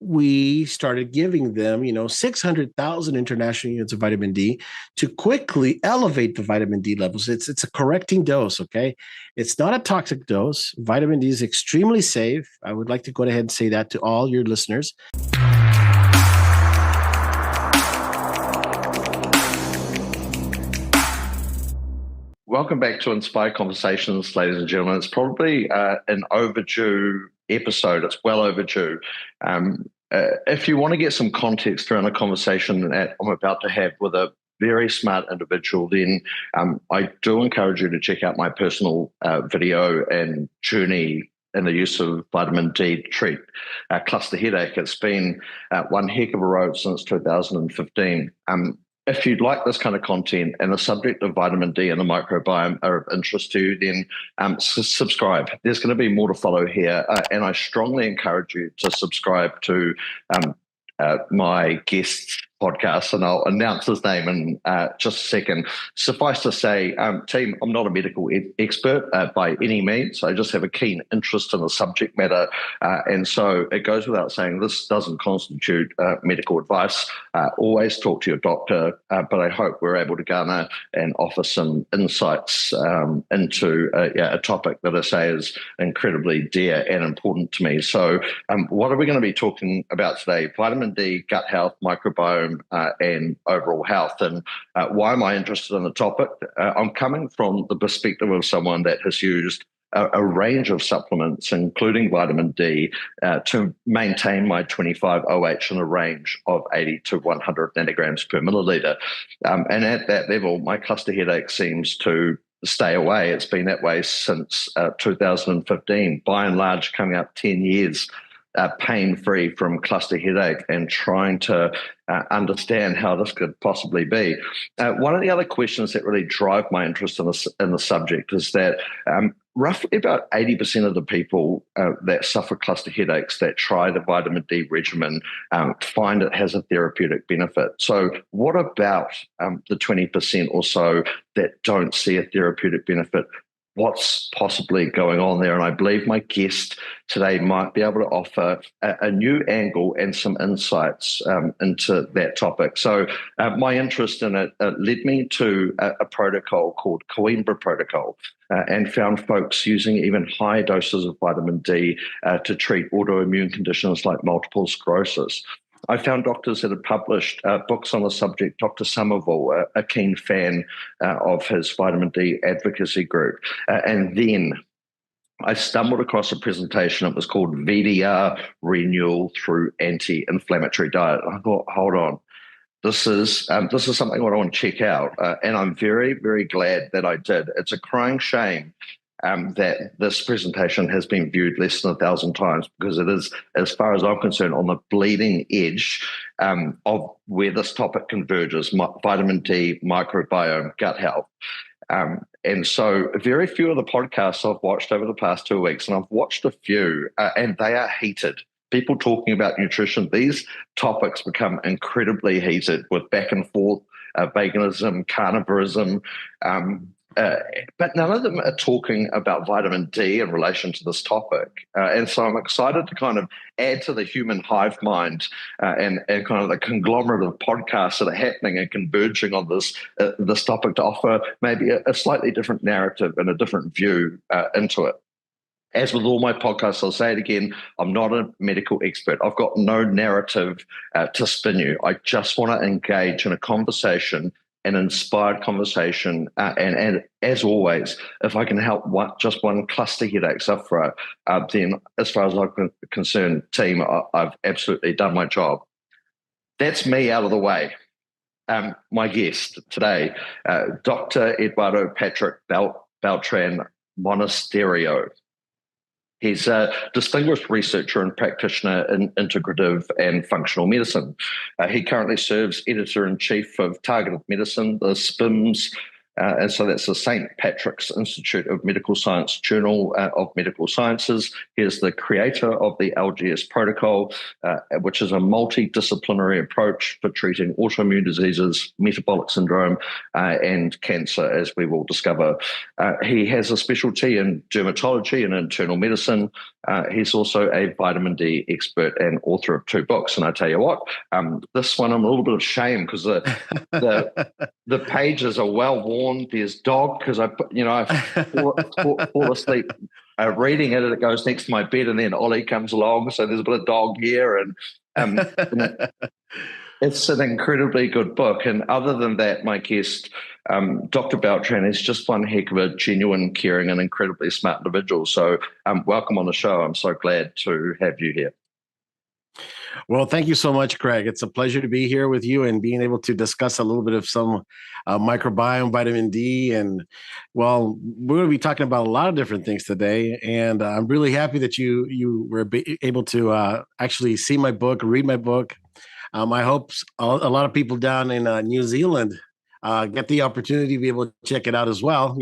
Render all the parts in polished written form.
we started giving them, 600,000 international units of vitamin D to quickly elevate the vitamin D levels. It's a correcting dose, okay? It's not a toxic dose. Vitamin D is extremely safe. I would like to go ahead and say that to all your listeners. Welcome back to Inspired Conversations, ladies and gentlemen. It's probably an overdue episode. It's well overdue. If you want to get some context around the conversation that I'm about to have with a very smart individual, then I do encourage you to check out my personal video and journey in the use of vitamin D to treat cluster headache. It's been one heck of a road since 2015. If you'd like this kind of content and the subject of vitamin D and the microbiome are of interest to you, then subscribe. There's going to be more to follow here, and I strongly encourage you to subscribe to my guest's podcast, and I'll announce his name in just a second. Suffice to say, team, I'm not a medical expert by any means. I just have a keen interest in the subject matter, and so it goes without saying this doesn't constitute medical advice. Always talk to your doctor, but I hope we're able to garner and offer some insights into a topic that I say is incredibly dear and important to me. So what are we going to be talking about today? Vitamin D, gut health, microbiome, and overall health. And why am I interested in the topic? I'm coming from the perspective of someone that has used a range of supplements, including vitamin D, to maintain my 25 OH in a range of 80 to 100 nanograms per milliliter. And at that level, my cluster headache seems to stay away. It's been that way since 2015, by and large coming up 10 years pain-free from cluster headache, and trying to understand how this could possibly be. One of the other questions that really drive my interest in the subject is that roughly about 80% of the people that suffer cluster headaches that try the vitamin D regimen find it has a therapeutic benefit. So what about the 20% or so that don't see a therapeutic benefit? What's possibly going on there? And I believe my guest today might be able to offer a new angle and some insights into that topic. So my interest in it led me to a protocol called Coimbra protocol, and found folks using even higher doses of vitamin D to treat autoimmune conditions like multiple sclerosis. I found doctors that had published books on the subject. Dr. Somerville, a keen fan of his vitamin D advocacy group. And then I stumbled across a presentation. It was called VDR Renewal Through Anti-Inflammatory Diet. And I thought, hold on. This is something I want to check out. And I'm very, very glad that I did. It's a crying shame that this presentation has been viewed less than 1,000 times, because it is, as far as I'm concerned, on the bleeding edge of where this topic converges: vitamin D, microbiome, gut health. And so very few of the podcasts I've watched over the past 2 weeks, and I've watched a few, and they are heated. People talking about nutrition, these topics become incredibly heated with back and forth, veganism, carnivorism, but none of them are talking about vitamin D in relation to this topic. And so I'm excited to kind of add to the human hive mind and kind of the conglomerate of podcasts that are happening and converging on this topic to offer maybe a slightly different narrative and a different view into it. As with all my podcasts, I'll say it again, I'm not a medical expert. I've got no narrative to spin you. I just want to engage in a conversation, an inspired conversation. And as always, if I can help just one cluster headache sufferer, then as far as I'm concerned, team, I've absolutely done my job. That's me out of the way. My guest today, Dr. Eduardo Patrick Beltran Monasterio. He's a distinguished researcher and practitioner in integrative and functional medicine. He currently serves editor-in-chief of Targeted Medicine, the SPIMS And so that's the St. Patrick's Institute of Medical Science Journal of Medical Sciences. He is the creator of the LGS protocol, which is a multidisciplinary approach for treating autoimmune diseases, metabolic syndrome, and cancer, as we will discover. He has a specialty in dermatology and internal medicine. He's also a vitamin D expert and author of 2 books. And I tell you what, this one I'm a little bit ashamed because the pages are well worn. There's dog because I fall asleep reading it, and it goes next to my bed, and then Ollie comes along, so there's a bit of dog here, and it's an incredibly good book. And other than that, my guest, Dr. Beltran, is just one heck of a genuine, caring, and incredibly smart individual. So welcome on the show. I'm so glad to have you here. Well, thank you so much, Craig. It's a pleasure to be here with you and being able to discuss a little bit of some microbiome, vitamin D. And well, we're going to be talking about a lot of different things today. And I'm really happy that you were able to actually see my book, read my book. I hope a lot of people down in New Zealand get the opportunity to be able to check it out as well.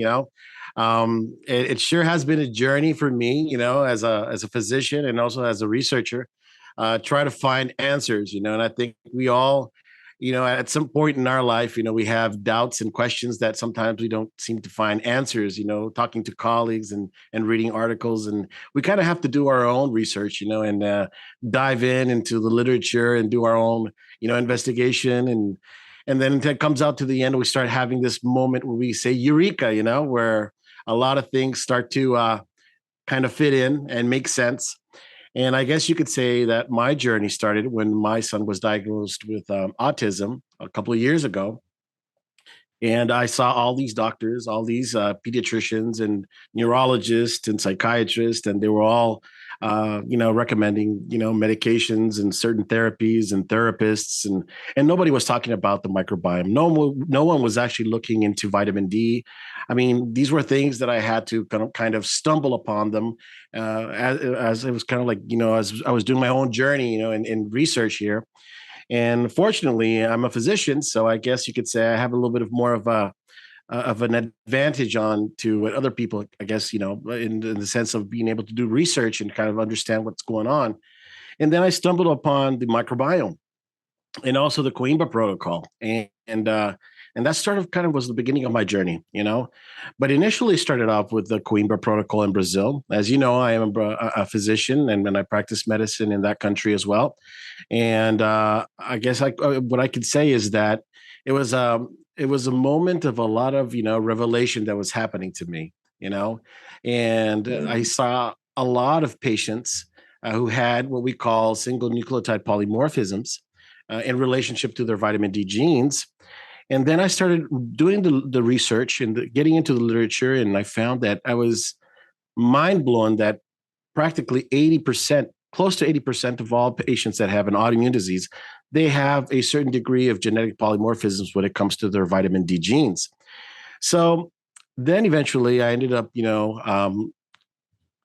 It sure has been a journey for me, as a physician and also as a researcher. Try to find answers, and I think we all, at some point in our life, we have doubts and questions that sometimes we don't seem to find answers, talking to colleagues and reading articles. And we kind of have to do our own research, and dive into the literature and do our own, investigation. And then it comes out to the end, we start having this moment where we say, Eureka, where a lot of things start to kind of fit in and make sense. And I guess you could say that my journey started when my son was diagnosed with autism a couple of years ago. And I saw all these doctors, all these pediatricians and neurologists and psychiatrists, and they were all, recommending, medications and certain therapies and therapists, and nobody was talking about the microbiome. No one was actually looking into vitamin D. I mean, these were things that I had to kind of stumble upon them as it was kind of like, as I was doing my own journey, in research here. And fortunately, I'm a physician, so I guess you could say I have a little bit of more of an advantage on to what other people, I guess, in the sense of being able to do research and kind of understand what's going on. And then I stumbled upon the microbiome and also the Coimbra protocol, and that kind of was the beginning of my journey, But initially started off with the Coimbra protocol in Brazil. As you know, I am a physician, and I practice medicine in that country as well. And I guess what I could say is that it was a moment of a lot of revelation that was happening to me, and I saw a lot of patients who had what we call single nucleotide polymorphisms in relationship to their vitamin D genes. And then I started doing the research and getting into the literature, and I found that I was mind blown that practically 80%, close to 80% of all patients that have an autoimmune disease, they have a certain degree of genetic polymorphisms when it comes to their vitamin D genes. So then eventually I ended up,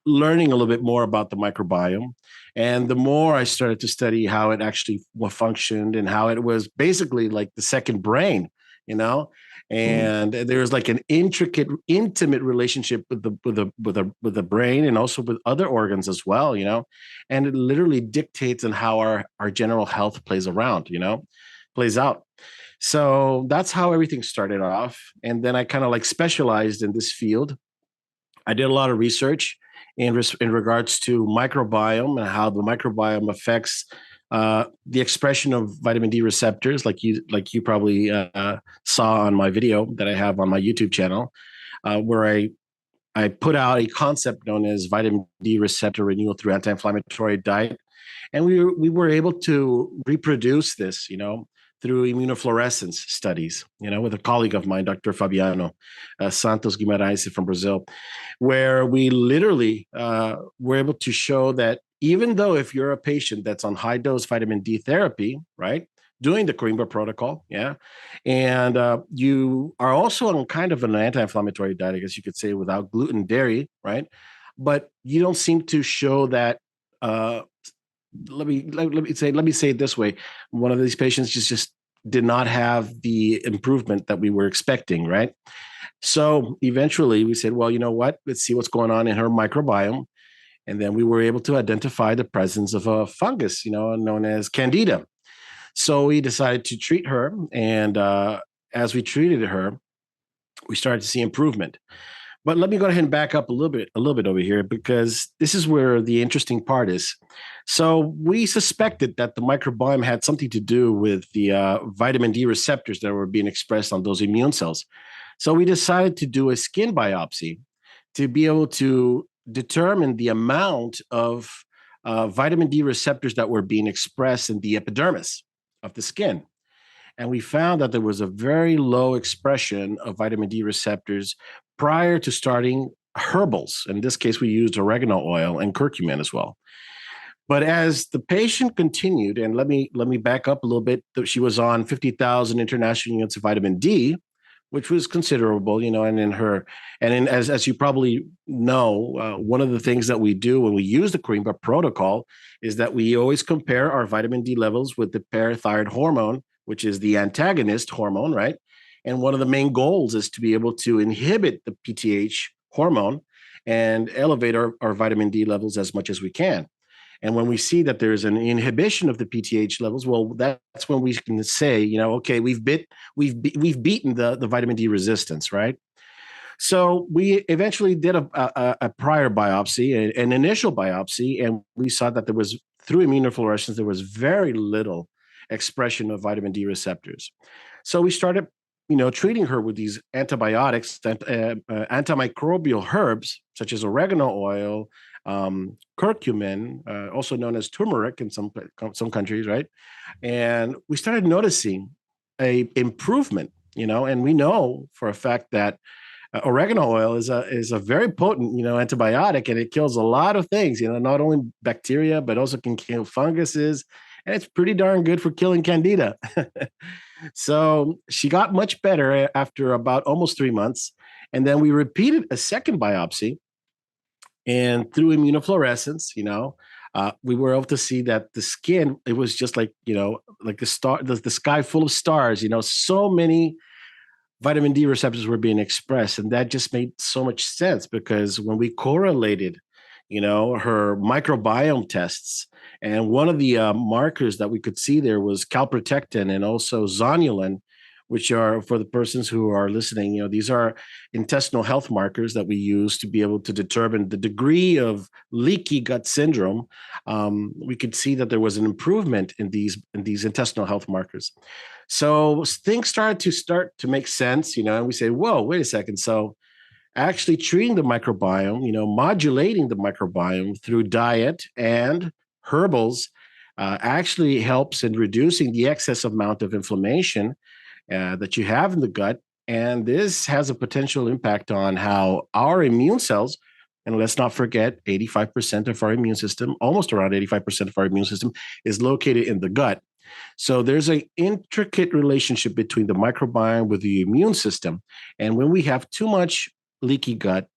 learning a little bit more about the microbiome. And the more I started to study how it actually functioned and how it was basically like the second brain, and there was like an intimate relationship with the brain and also with other organs as well, and it literally dictates on how our general health plays out. So that's how everything started off. And then I kind of like specialized in this field. I did a lot of research in regards to microbiome and how the microbiome affects the expression of vitamin D receptors, like you probably saw on my video that I have on my YouTube channel, where I put out a concept known as vitamin D receptor renewal through anti-inflammatory diet, and we were able to reproduce this, through immunofluorescence studies, with a colleague of mine, Dr. Fabiano Santos Guimarães from Brazil, where we literally were able to show that even though if you're a patient that's on high dose vitamin D therapy, right, doing the Coimbra protocol, and you are also on kind of an anti-inflammatory diet, I guess you could say, without gluten, dairy, right, but you don't seem to show that. Let me say it this way: one of these patients just did not have the improvement that we were expecting, right? So eventually we said, well, you know what? Let's see what's going on in her microbiome. And then we were able to identify the presence of a fungus, known as Candida. So we decided to treat her. And as we treated her, we started to see improvement. But let me go ahead and back up a little bit over here, because this is where the interesting part is. So we suspected that the microbiome had something to do with the vitamin D receptors that were being expressed on those immune cells. So we decided to do a skin biopsy to be able to determine the amount of vitamin D receptors that were being expressed in the epidermis of the skin. And we found that there was a very low expression of vitamin D receptors prior to starting herbals. In this case, we used oregano oil and curcumin as well. But as the patient continued, and let me back up a little bit, she was on 50,000 international units of vitamin D, which was considerable, and as you probably know, one of the things that we do when we use the Corimba protocol is that we always compare our vitamin D levels with the parathyroid hormone, which is the antagonist hormone, right? And one of the main goals is to be able to inhibit the PTH hormone and elevate our vitamin D levels as much as we can. And when we see that there's an inhibition of the PTH levels, well, that's when we can say, okay, we've beaten the vitamin D resistance, right? So we eventually did a prior biopsy, an initial biopsy, and we saw that there was, through immunofluorescence, there was very little expression of vitamin D receptors. So we started, treating her with these antibiotics, antimicrobial herbs such as oregano oil, curcumin, also known as turmeric in some countries, right? And we started noticing a improvement, and we know for a fact that oregano oil is a very potent, antibiotic, and it kills a lot of things, not only bacteria, but also can kill funguses, and it's pretty darn good for killing candida. So she got much better after about almost 3 months. And then we repeated a second biopsy, and through immunofluorescence, we were able to see that the skin, it was just like, like the sky full of stars, so many vitamin D receptors were being expressed. And that just made so much sense, because when we correlated, her microbiome tests, and one of the markers that we could see there was calprotectin and also zonulin, which are, for the persons who are listening, these are intestinal health markers that we use to be able to determine the degree of leaky gut syndrome. We could see that there was an improvement in these intestinal health markers. So things started to make sense, and we say, whoa, wait a second. So actually treating the microbiome, modulating the microbiome through diet and herbals actually helps in reducing the excess amount of inflammation that you have in the gut. And this has a potential impact on how our immune cells, and let's not forget, 85% of our immune system, almost around 85% of our immune system, is located in the gut. So there's an intricate relationship between the microbiome with the immune system. And when we have too much leaky gut,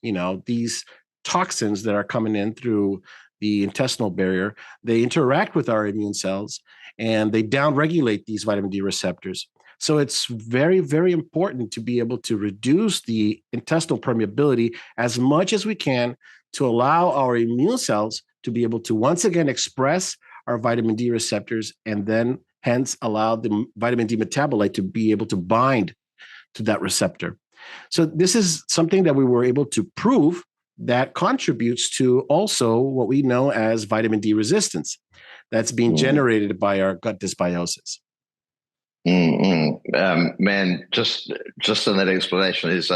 these toxins that are coming in through the intestinal barrier, they interact with our immune cells and they downregulate these vitamin D receptors. So it's very, very important to be able to reduce the intestinal permeability as much as we can to allow our immune cells to be able to once again express our vitamin D receptors, and then hence allow the vitamin D metabolite to be able to bind to that receptor. So this is something that we were able to prove that contributes to also what we know as vitamin D resistance that's being generated by our gut dysbiosis. Man, just in that explanation, there's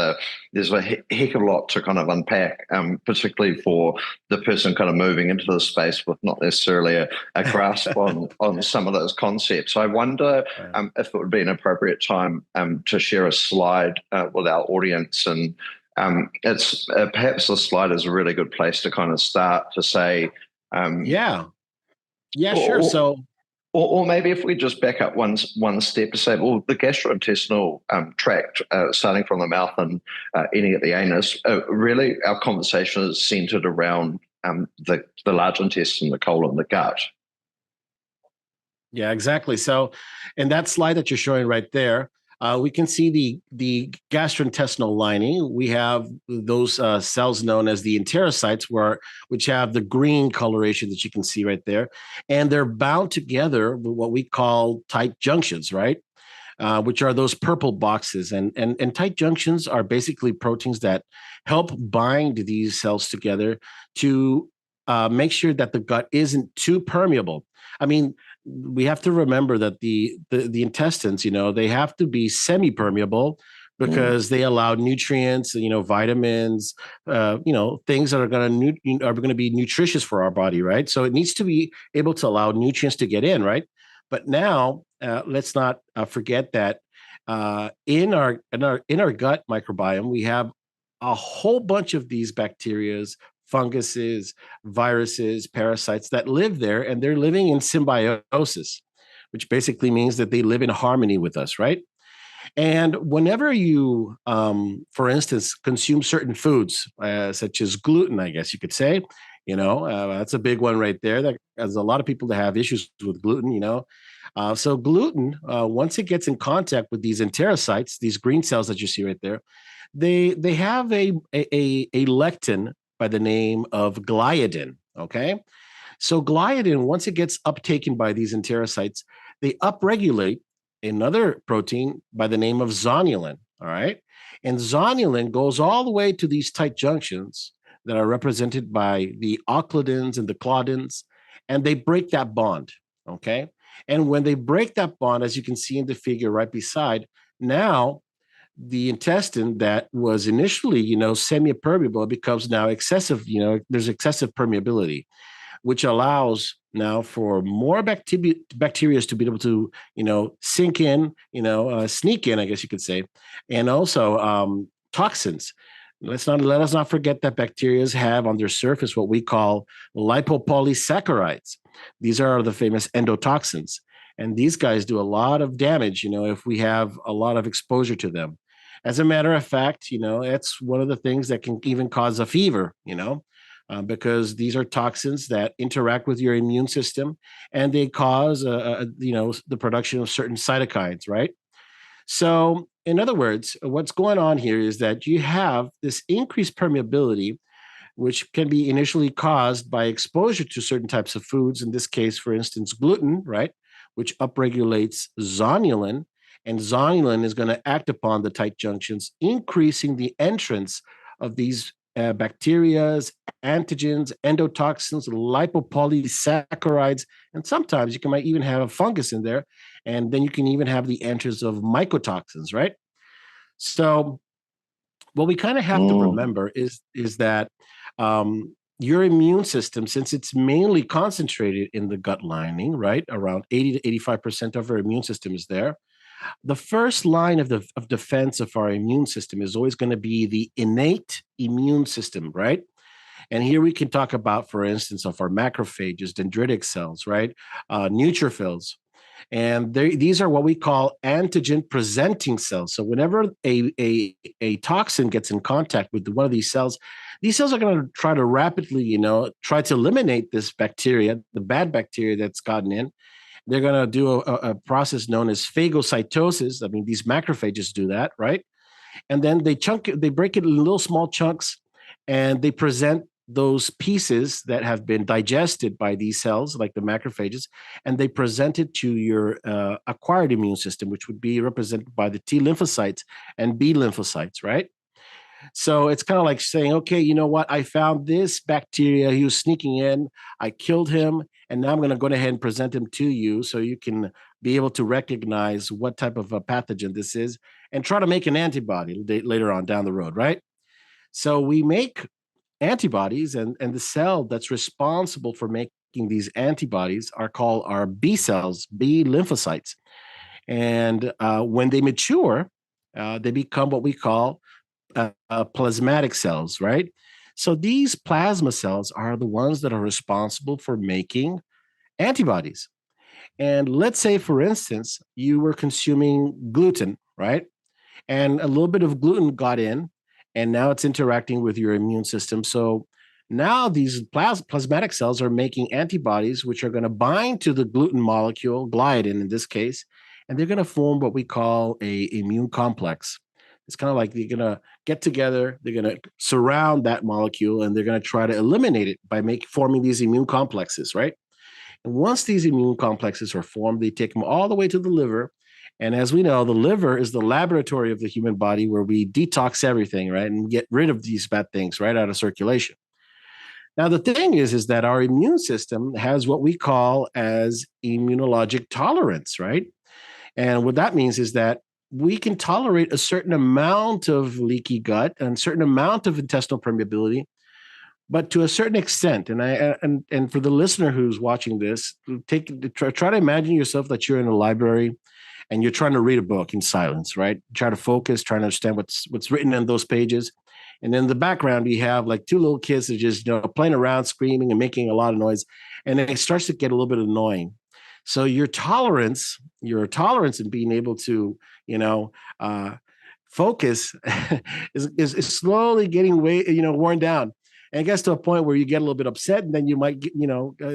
a heck of a lot to kind of unpack, particularly for the person kind of moving into the space with not necessarily a grasp on some of those concepts. I wonder if it would be an appropriate time to share a slide with our audience, and it's perhaps the slide is a really good place to kind of start to say, sure. So. Or maybe if we just back up one step to say, well, the gastrointestinal tract, starting from the mouth and ending at the anus, really our conversation is centered around the large intestine, the colon, the gut. Yeah, exactly. So, in that slide that you're showing right there, we can see the gastrointestinal lining. We have those cells known as the enterocytes, which have the green coloration that you can see right there, and they're bound together with what we call tight junctions, right? Which are those purple boxes. And tight junctions are basically proteins that help bind these cells together to make sure that the gut isn't too permeable. I mean, we have to remember that the intestines, they have to be semi-permeable Mm. because they allow nutrients, vitamins, things that are going to be nutritious for our body, right? So it needs to be able to allow nutrients to get in, right? But now, let's not forget that in our gut microbiome, we have a whole bunch of these bacterias, funguses, viruses, parasites that live there, and they're living in symbiosis, which basically means that they live in harmony with us, right? And whenever you, for instance, consume certain foods, such as gluten, I guess you could say, that's a big one right there. That there's a lot of people that have issues with gluten. So gluten, once it gets in contact with these enterocytes, these green cells that you see right there, they have a lectin by the name of gliadin. Okay, so gliadin, once it gets uptaken by these enterocytes, they upregulate another protein by the name of zonulin. All right. And zonulin goes all the way to these tight junctions that are represented by the occludins and the claudins, and they break that bond. Okay. And when they break that bond, as you can see in the figure right beside, now the intestine that was initially, semi-permeable becomes now excessive, there's excessive permeability, which allows now for more bacteria to be able to, sink in, sneak in, I guess you could say, and also toxins. Let us not forget that bacteria have on their surface what we call lipopolysaccharides. These are the famous endotoxins, and these guys do a lot of damage. If we have a lot of exposure to them. As a matter of fact, it's one of the things that can even cause a fever. Because these are toxins that interact with your immune system and they cause, the production of certain cytokines, right? So, in other words, what's going on here is that you have this increased permeability, which can be initially caused by exposure to certain types of foods. In this case, for instance, gluten, right, which upregulates zonulin. And zonulin is going to act upon the tight junctions, increasing the entrance of these bacterias, antigens, endotoxins, lipopolysaccharides, and sometimes might even have a fungus in there. And then you can even have the entrance of mycotoxins, right? So what we kind of have to Mm. remember is that your immune system, since it's mainly concentrated in the gut lining, right, around 80 to 85% of our immune system is there. The first line of defense of our immune system is always going to be the innate immune system, right? And here we can talk about, for instance, of our macrophages, dendritic cells, right? Neutrophils, and these are what we call antigen presenting cells. So whenever a toxin gets in contact with one of these cells are going to try to rapidly, try to eliminate this bacteria, the bad bacteria that's gotten in. They're going to do a process known as phagocytosis. I mean, these macrophages do that, right? And then they break it in little small chunks, and they present those pieces that have been digested by these cells, like the macrophages, and they present it to your acquired immune system, which would be represented by the T lymphocytes and B lymphocytes, right? So it's kind of like saying, okay, you know what? I found this bacteria. He was sneaking in. I killed him. And now I'm going to go ahead and present him to you so you can be able to recognize what type of a pathogen this is and try to make an antibody later on down the road, right? So we make antibodies, and the cell that's responsible for making these antibodies are called our B cells, B lymphocytes. And when they mature, they become what we call plasmatic cells, right? So these plasma cells are the ones that are responsible for making antibodies. And let's say, for instance, you were consuming gluten, right? And a little bit of gluten got in, and now it's interacting with your immune system. So Now these plasmatic cells are making antibodies, which are going to bind to the gluten molecule, gliadin in this case, and they're going to form what we call a immune complex. It's kind of like they're going to get together, they're going to surround that molecule, and they're going to try to eliminate it by forming these immune complexes, right? And once these immune complexes are formed, they take them all the way to the liver. And as we know, the liver is the laboratory of the human body where we detox everything, right? And get rid of these bad things right out of circulation. Now, the thing is that our immune system has what we call as immunologic tolerance, right? And what that means is that we can tolerate a certain amount of leaky gut and a certain amount of intestinal permeability, but to a certain extent. And for the listener who's watching this, try to imagine yourself that you're in a library and you're trying to read a book in silence, right? Try to focus, trying to understand what's written in those pages. And in the background, you have like two little kids that just playing around, screaming and making a lot of noise, and it starts to get a little bit annoying. So your tolerance in being able to focus is slowly getting worn down. And it gets to a point where you get a little bit upset, and then you might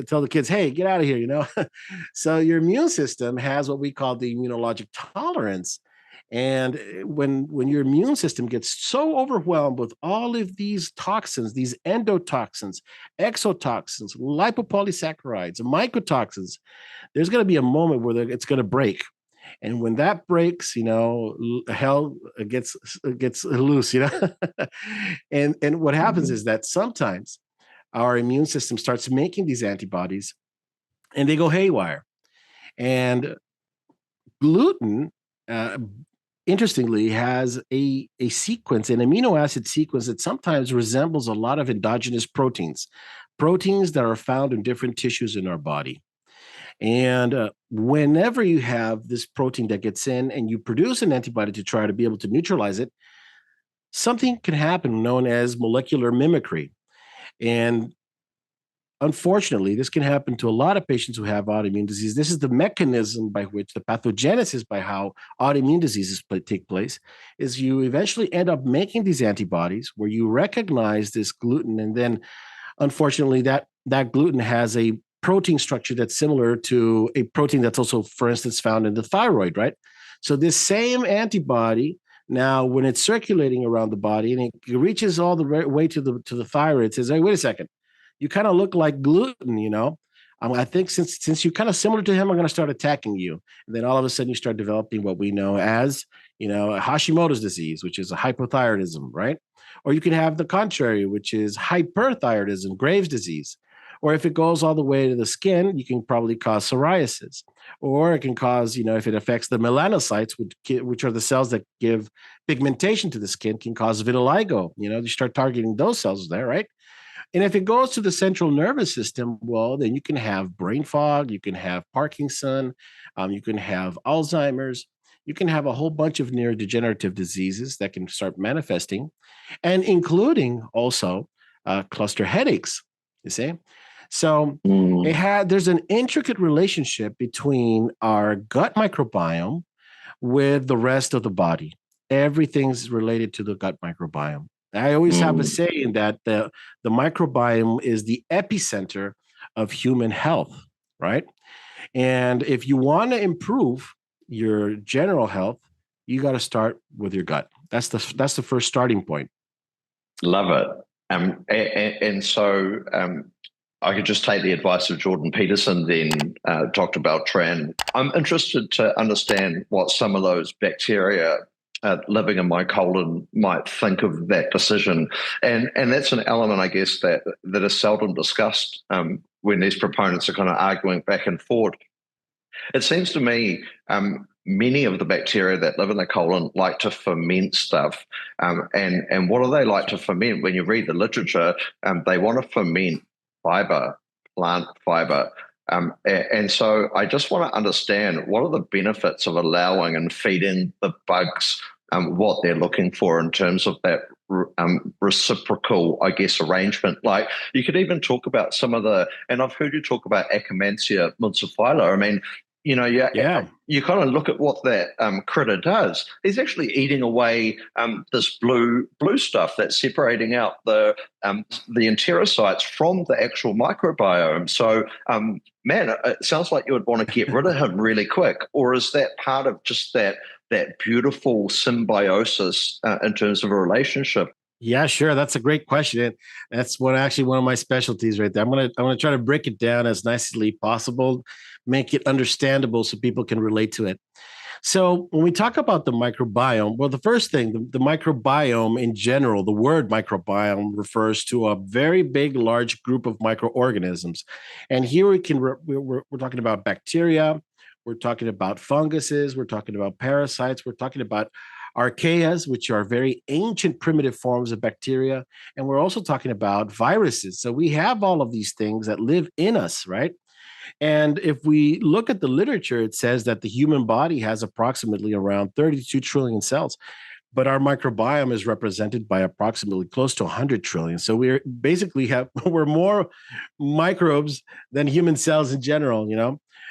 tell the kids, "Hey, get out of here!" So your immune system has what we call the immunologic tolerance, and when your immune system gets so overwhelmed with all of these toxins, these endotoxins, exotoxins, lipopolysaccharides, mycotoxins, there's going to be a moment where it's going to break. And when that breaks, hell gets loose, and what happens is that sometimes our immune system starts making these antibodies and they go haywire. And gluten, interestingly, has a sequence, an amino acid sequence that sometimes resembles a lot of endogenous proteins that are found in different tissues in our body. And whenever you have this protein that gets in and you produce an antibody to try to be able to neutralize it, something can happen known as molecular mimicry. And unfortunately, this can happen to a lot of patients who have autoimmune disease. This is the mechanism by which the pathogenesis by how autoimmune diseases take place is you eventually end up making these antibodies where you recognize this gluten. And then unfortunately, that gluten has a protein structure that's similar to a protein that's also, for instance, found in the thyroid, right? So this same antibody, now when it's circulating around the body and it reaches all the way to the thyroid, it says, "Hey, wait a second, you kind of look like gluten, I think since you're kind of similar to him, I'm going to start attacking you." And then all of a sudden you start developing what we know as, Hashimoto's disease, which is a hypothyroidism, right? Or you can have the contrary, which is hyperthyroidism, Graves' disease. Or if it goes all the way to the skin, you can probably cause psoriasis. Or it can cause, if it affects the melanocytes, which are the cells that give pigmentation to the skin, can cause vitiligo. You start targeting those cells there, right? And if it goes to the central nervous system, well, then you can have brain fog, you can have Parkinson, you can have Alzheimer's, you can have a whole bunch of neurodegenerative diseases that can start manifesting, and including also cluster headaches, you see? So there's an intricate relationship between our gut microbiome with the rest of the body. Everything's related to the gut microbiome. I always have a saying that the microbiome is the epicenter of human health, right? And if you want to improve your general health, you got to start with your gut. That's the first starting point. Love it. And so I could just take the advice of Jordan Peterson, then Dr. Beltran. I'm interested to understand what some of those bacteria living in my colon might think of that decision. And that's an element, I guess, that is seldom discussed when these proponents are kind of arguing back and forth. It seems to me many of the bacteria that live in the colon like to ferment stuff. And what do they like to ferment? When you read the literature, they want to ferment fiber, plant fiber. And so I just want to understand, what are the benefits of allowing and feeding the bugs what they're looking for in terms of that reciprocal, I guess, arrangement? Like, you could even talk about some of and I've heard you talk about Akkermansia multifila. I mean, Yeah. you kind of look at what that critter does. He's actually eating away this blue stuff that's separating out the enterocytes from the actual microbiome. So, man, it sounds like you would want to get rid of him really quick. Or is that part of just that beautiful symbiosis in terms of a relationship? Yeah, sure. That's a great question. And that's one of my specialties right there. I'm gonna try to break it down as nicely possible, make it understandable so people can relate to it. So when we talk about the microbiome, well, the first thing, the microbiome in general, the word microbiome refers to a very big, large group of microorganisms. And here we're talking about bacteria, we're talking about funguses, we're talking about parasites, we're talking about archaeas, which are very ancient primitive forms of bacteria. And we're also talking about viruses. So we have all of these things that live in us, right? And if we look at the literature, it says that the human body has approximately around 32 trillion cells, but our microbiome is represented by approximately close to 100 trillion. So we're basically have we're more microbes than human cells in general.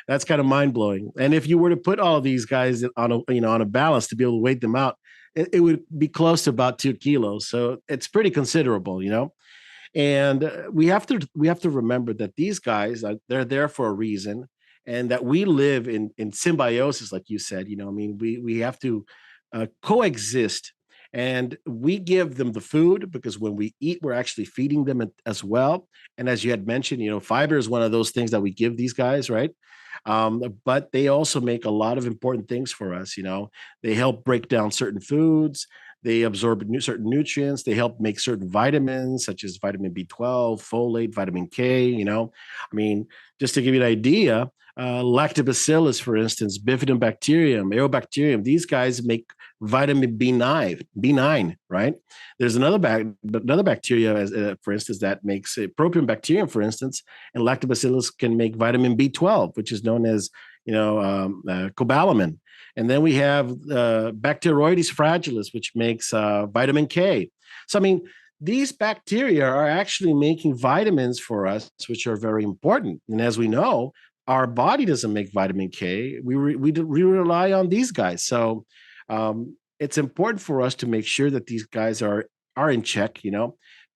That's kind of mind blowing. And if you were to put all of these guys on a balance to be able to weight them out, it would be close to about 2 kilos. So it's pretty considerable. And we have to remember that these guys they're there for a reason, and that we live in symbiosis, like you said. I mean, we have to coexist, and we give them the food because when we eat, we're actually feeding them as well. And as you had mentioned, fiber is one of those things that we give these guys, right? But they also make a lot of important things for us. They help break down certain foods. They absorb certain nutrients. They help make certain vitamins, such as vitamin B12, folate, vitamin K. I mean, just to give you an idea, lactobacillus, for instance, bifidobacterium, aerobacterium, these guys make vitamin B9, right? There's another bacteria, for instance, that makes propionbacterium, for instance, and lactobacillus can make vitamin B12, which is known as cobalamin. And then we have Bacteroides fragilis, which makes vitamin K. So, I mean, these bacteria are actually making vitamins for us, which are very important. And as we know, our body doesn't make vitamin K. We rely on these guys. So it's important for us to make sure that these guys are in check,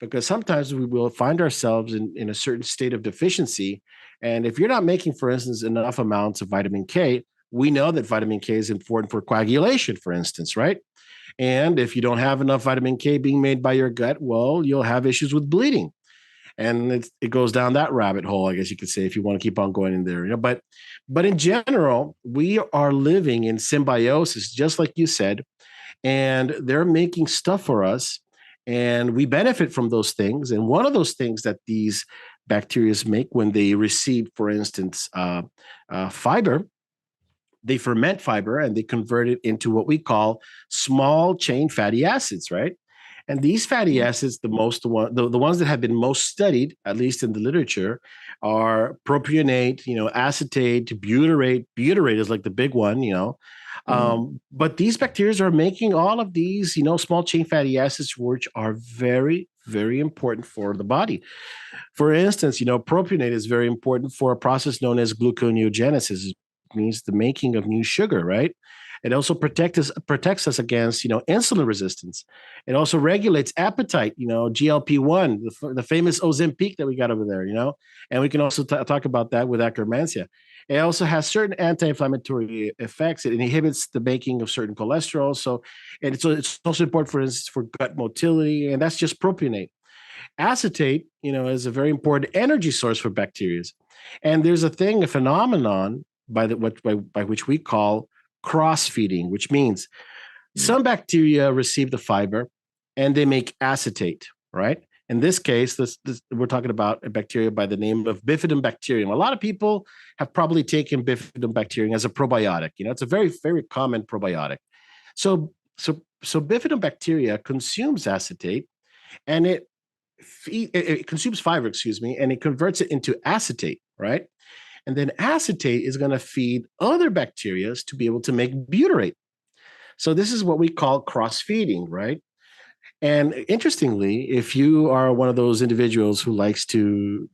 because sometimes we will find ourselves in a certain state of deficiency. And if you're not making, for instance, enough amounts of vitamin K, we know that vitamin K is important for coagulation, for instance, right? And if you don't have enough vitamin K being made by your gut, well, you'll have issues with bleeding. And it goes down that rabbit hole, I guess you could say, if you want to keep on going in there. But in general, we are living in symbiosis, just like you said, and they're making stuff for us, and we benefit from those things. And one of those things that these bacteria make when they receive, for instance, fiber, they ferment fiber and they convert it into what we call small chain fatty acids, right? And these fatty acids, the ones that have been most studied, at least in the literature, are propionate, acetate, butyrate. Butyrate is like the big one. But these bacteria are making all of these, small chain fatty acids, which are very, very important for the body. For instance, propionate is very important for a process known as gluconeogenesis. It means the making of new sugar, right? It also protects us against, insulin resistance. It also regulates appetite, GLP-1, the famous Ozempic that we got over there, and we can also talk about that with Akkermansia. It also has certain anti-inflammatory effects. It inhibits the making of certain cholesterol. So it's also important, for instance, for gut motility, and that's just propionate. Acetate, is a very important energy source for bacteria. And there's a phenomenon by which we call cross feeding, which means some bacteria receive the fiber and they make acetate, right? In this case, we're talking about a bacteria by the name of bifidobacterium. A lot of people have probably taken bifidobacterium as a probiotic. It's a very, very common probiotic. So bifidobacteria consumes acetate, and it consumes fiber, and it converts it into acetate, right? And then acetate is going to feed other bacteria to be able to make butyrate. So this is what we call cross feeding, right? And interestingly, if you are one of those individuals who likes to,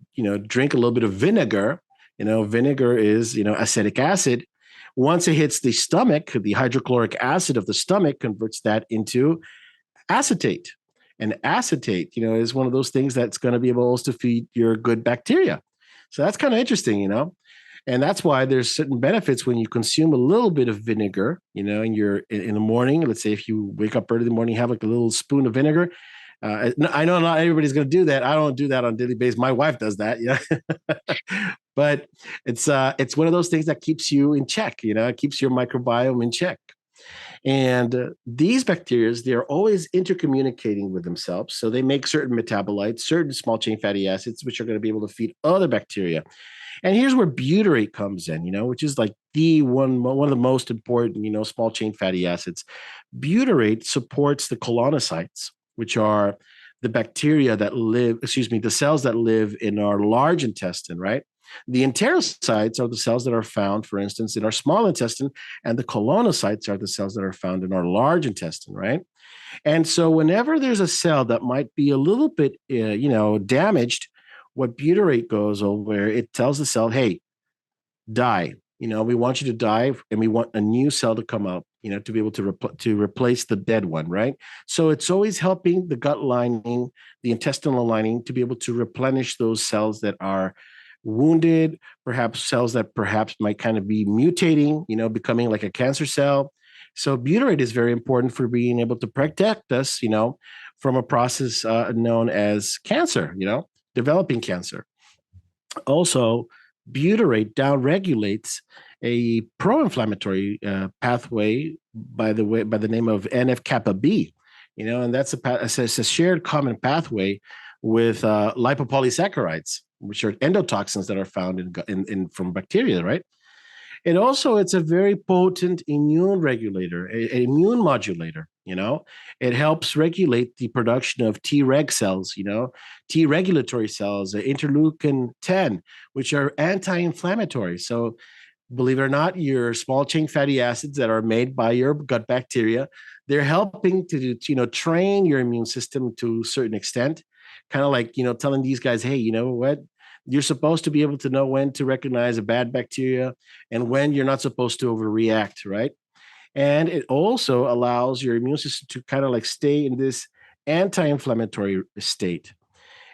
drink a little bit of vinegar, vinegar is, acetic acid. Once it hits the stomach, the hydrochloric acid of the stomach converts that into acetate. And acetate, is one of those things that's going to be able to feed your good bacteria. So that's kind of interesting, And that's why there's certain benefits when you consume a little bit of vinegar, in the morning. Let's say if you wake up early in the morning, have like a little spoon of vinegar. I know not everybody's going to do that. I don't do that on a daily basis. My wife does that, but it's one of those things that keeps you in check. It keeps your microbiome in check. And these bacteria, they're always intercommunicating with themselves. So they make certain metabolites, certain small chain fatty acids, which are going to be able to feed other bacteria. And here's where butyrate comes in, which is like one of the most important, small chain fatty acids. Butyrate supports the colonocytes, which are the bacteria that the cells that live in our large intestine, right? The enterocytes are the cells that are found, for instance, in our small intestine, and the colonocytes are the cells that are found in our large intestine, right? And so whenever there's a cell that might be a little bit, damaged, what butyrate goes over, it tells the cell, hey, die. We want you to die, and we want a new cell to come out, to be able to replace the dead one, right? So it's always helping the gut lining, the intestinal lining, to be able to replenish those cells that are wounded, perhaps cells that perhaps might kind of be mutating, becoming like a cancer cell. So butyrate is very important for being able to protect us, from a process known as cancer, developing cancer. Also, butyrate downregulates a pro-inflammatory pathway by the name of NF-kappa B, and that's a shared common pathway with lipopolysaccharides, which are endotoxins that are found in from bacteria, right? And also, it's a very potent immune regulator, an immune modulator. It helps regulate the production of Treg cells, T regulatory cells, interleukin 10, which are anti-inflammatory. So, believe it or not, your small chain fatty acids that are made by your gut bacteria, they're helping to, train your immune system to a certain extent. Kind of like, telling these guys, hey, you know what? You're supposed to be able to know when to recognize a bad bacteria and when you're not supposed to overreact, right? And it also allows your immune system to kind of like stay in this anti-inflammatory state.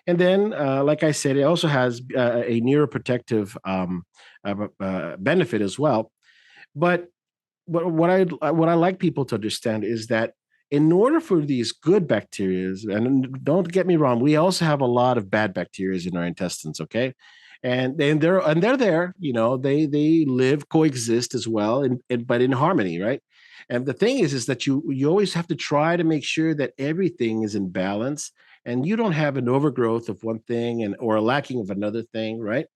And then, like I said, it also has a neuroprotective benefit as well. But what I like people to understand is that in order for these good bacteria, and don't get me wrong, we also have a lot of bad bacteria in our intestines, okay? And they're there, they live, coexist as well, but in harmony, right? And the thing is that you always have to try to make sure that everything is in balance, and you don't have an overgrowth of one thing or a lacking of another thing, right?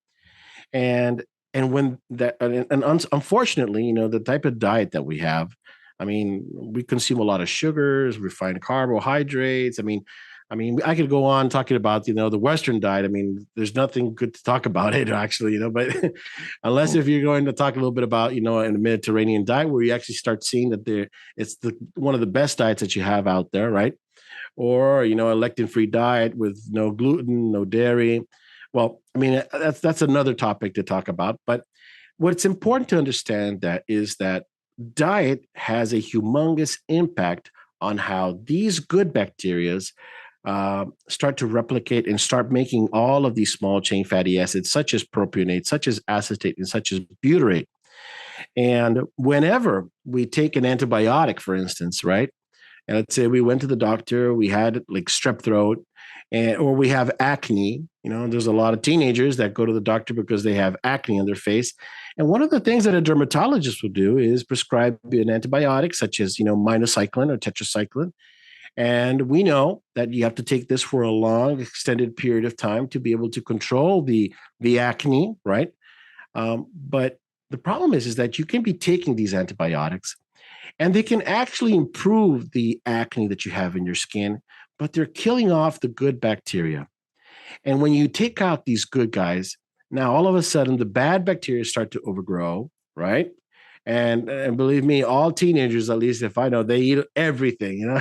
And when that unfortunately, the type of diet that we have, I mean, we consume a lot of sugars, refined carbohydrates. I could go on talking about, the Western diet. I mean, there's nothing good to talk about it actually, but unless if you're going to talk a little bit about, in the Mediterranean diet, where you actually start seeing that it's one of the best diets that you have out there, right? Or, a lectin-free diet with no gluten, no dairy. Well, I mean, that's another topic to talk about. But what's important to understand is that diet has a humongous impact on how these good bacteria start to replicate and start making all of these small chain fatty acids, such as propionate, such as acetate, and such as butyrate. And whenever we take an antibiotic, for instance, right? And let's say we went to the doctor, we had like strep throat, or we have acne. There's a lot of teenagers that go to the doctor because they have acne on their face. And one of the things that a dermatologist will do is prescribe an antibiotic, such as, minocycline or tetracycline. And we know that you have to take this for a long, extended period of time to be able to control the acne, right? But the problem is that you can be taking these antibiotics, and they can actually improve the acne that you have in your skin, but they're killing off the good bacteria. And when you take out these good guys, now all of a sudden the bad bacteria start to overgrow, right? And believe me, all teenagers, at least if I know, they eat everything.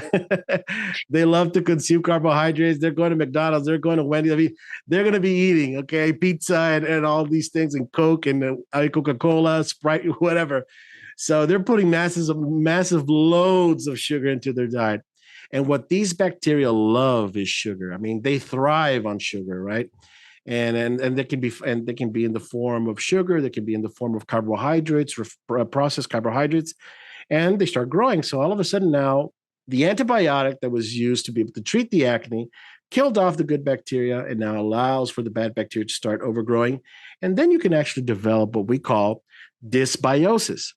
They love to consume carbohydrates. They're going to McDonald's. They're going to Wendy's. I mean, they're going to be eating pizza and all these things, and Coke and Coca-Cola, Sprite, whatever. So they're putting massive loads of sugar into their diet. And what these bacteria love is sugar. I mean, they thrive on sugar, right? And they can be in the form of sugar. They can be in the form of carbohydrates, processed carbohydrates, and they start growing. So all of a sudden now, the antibiotic that was used to be able to treat the acne killed off the good bacteria and now allows for the bad bacteria to start overgrowing. And then you can actually develop what we call dysbiosis,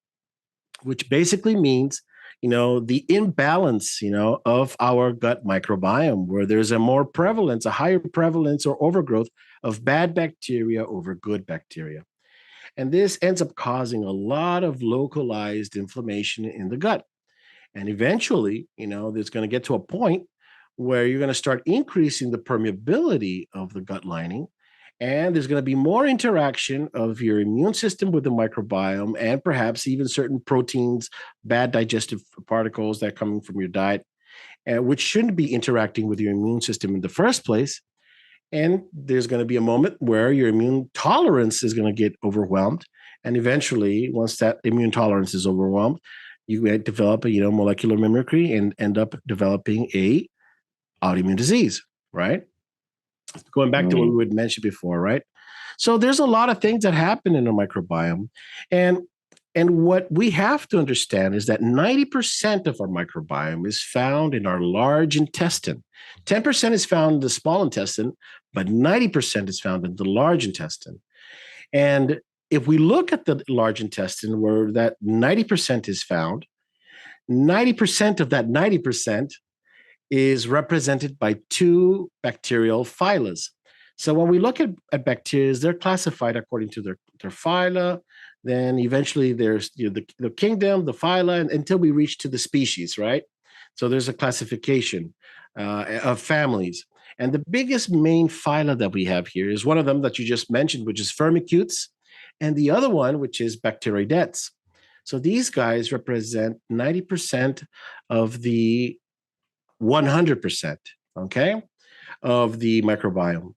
which basically means the imbalance of our gut microbiome, where there's a higher prevalence or overgrowth of bad bacteria over good bacteria. And this ends up causing a lot of localized inflammation in the gut. And eventually, there's going to get to a point where you're going to start increasing the permeability of the gut lining. And there's going to be more interaction of your immune system with the microbiome, and perhaps even certain proteins, bad digestive particles that are coming from your diet, which shouldn't be interacting with your immune system in the first place. And there's going to be a moment where your immune tolerance is going to get overwhelmed. And eventually, once that immune tolerance is overwhelmed, you might develop a molecular mimicry and end up developing a autoimmune disease, right? Going back to what we would mention before, right? So there's a lot of things that happen in the microbiome. And what we have to understand is that 90% of our microbiome is found in our large intestine. 10% is found in the small intestine, but 90% is found in the large intestine. And if we look at the large intestine where that 90% is found, 90% of that 90% is represented by two bacterial phyla. So when we look at bacteria, they're classified according to their phyla. Then eventually there's the kingdom, the phyla, until we reach to the species, right? So there's a classification of families. And the biggest main phyla that we have here is one of them that you just mentioned, which is Firmicutes, and the other one, which is Bacteroidetes. So these guys represent 90% of the 100%, okay, of the microbiome.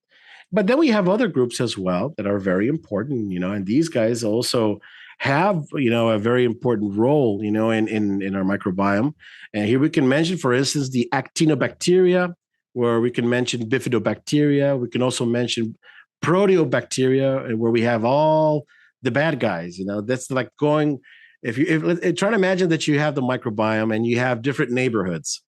But then we have other groups as well that are very important, and these guys also have, a very important role, in our microbiome. And here we can mention, for instance, the actinobacteria, where we can mention bifidobacteria. We can also mention proteobacteria, where we have all the bad guys. That's like going, try to imagine that you have the microbiome and you have different neighborhoods.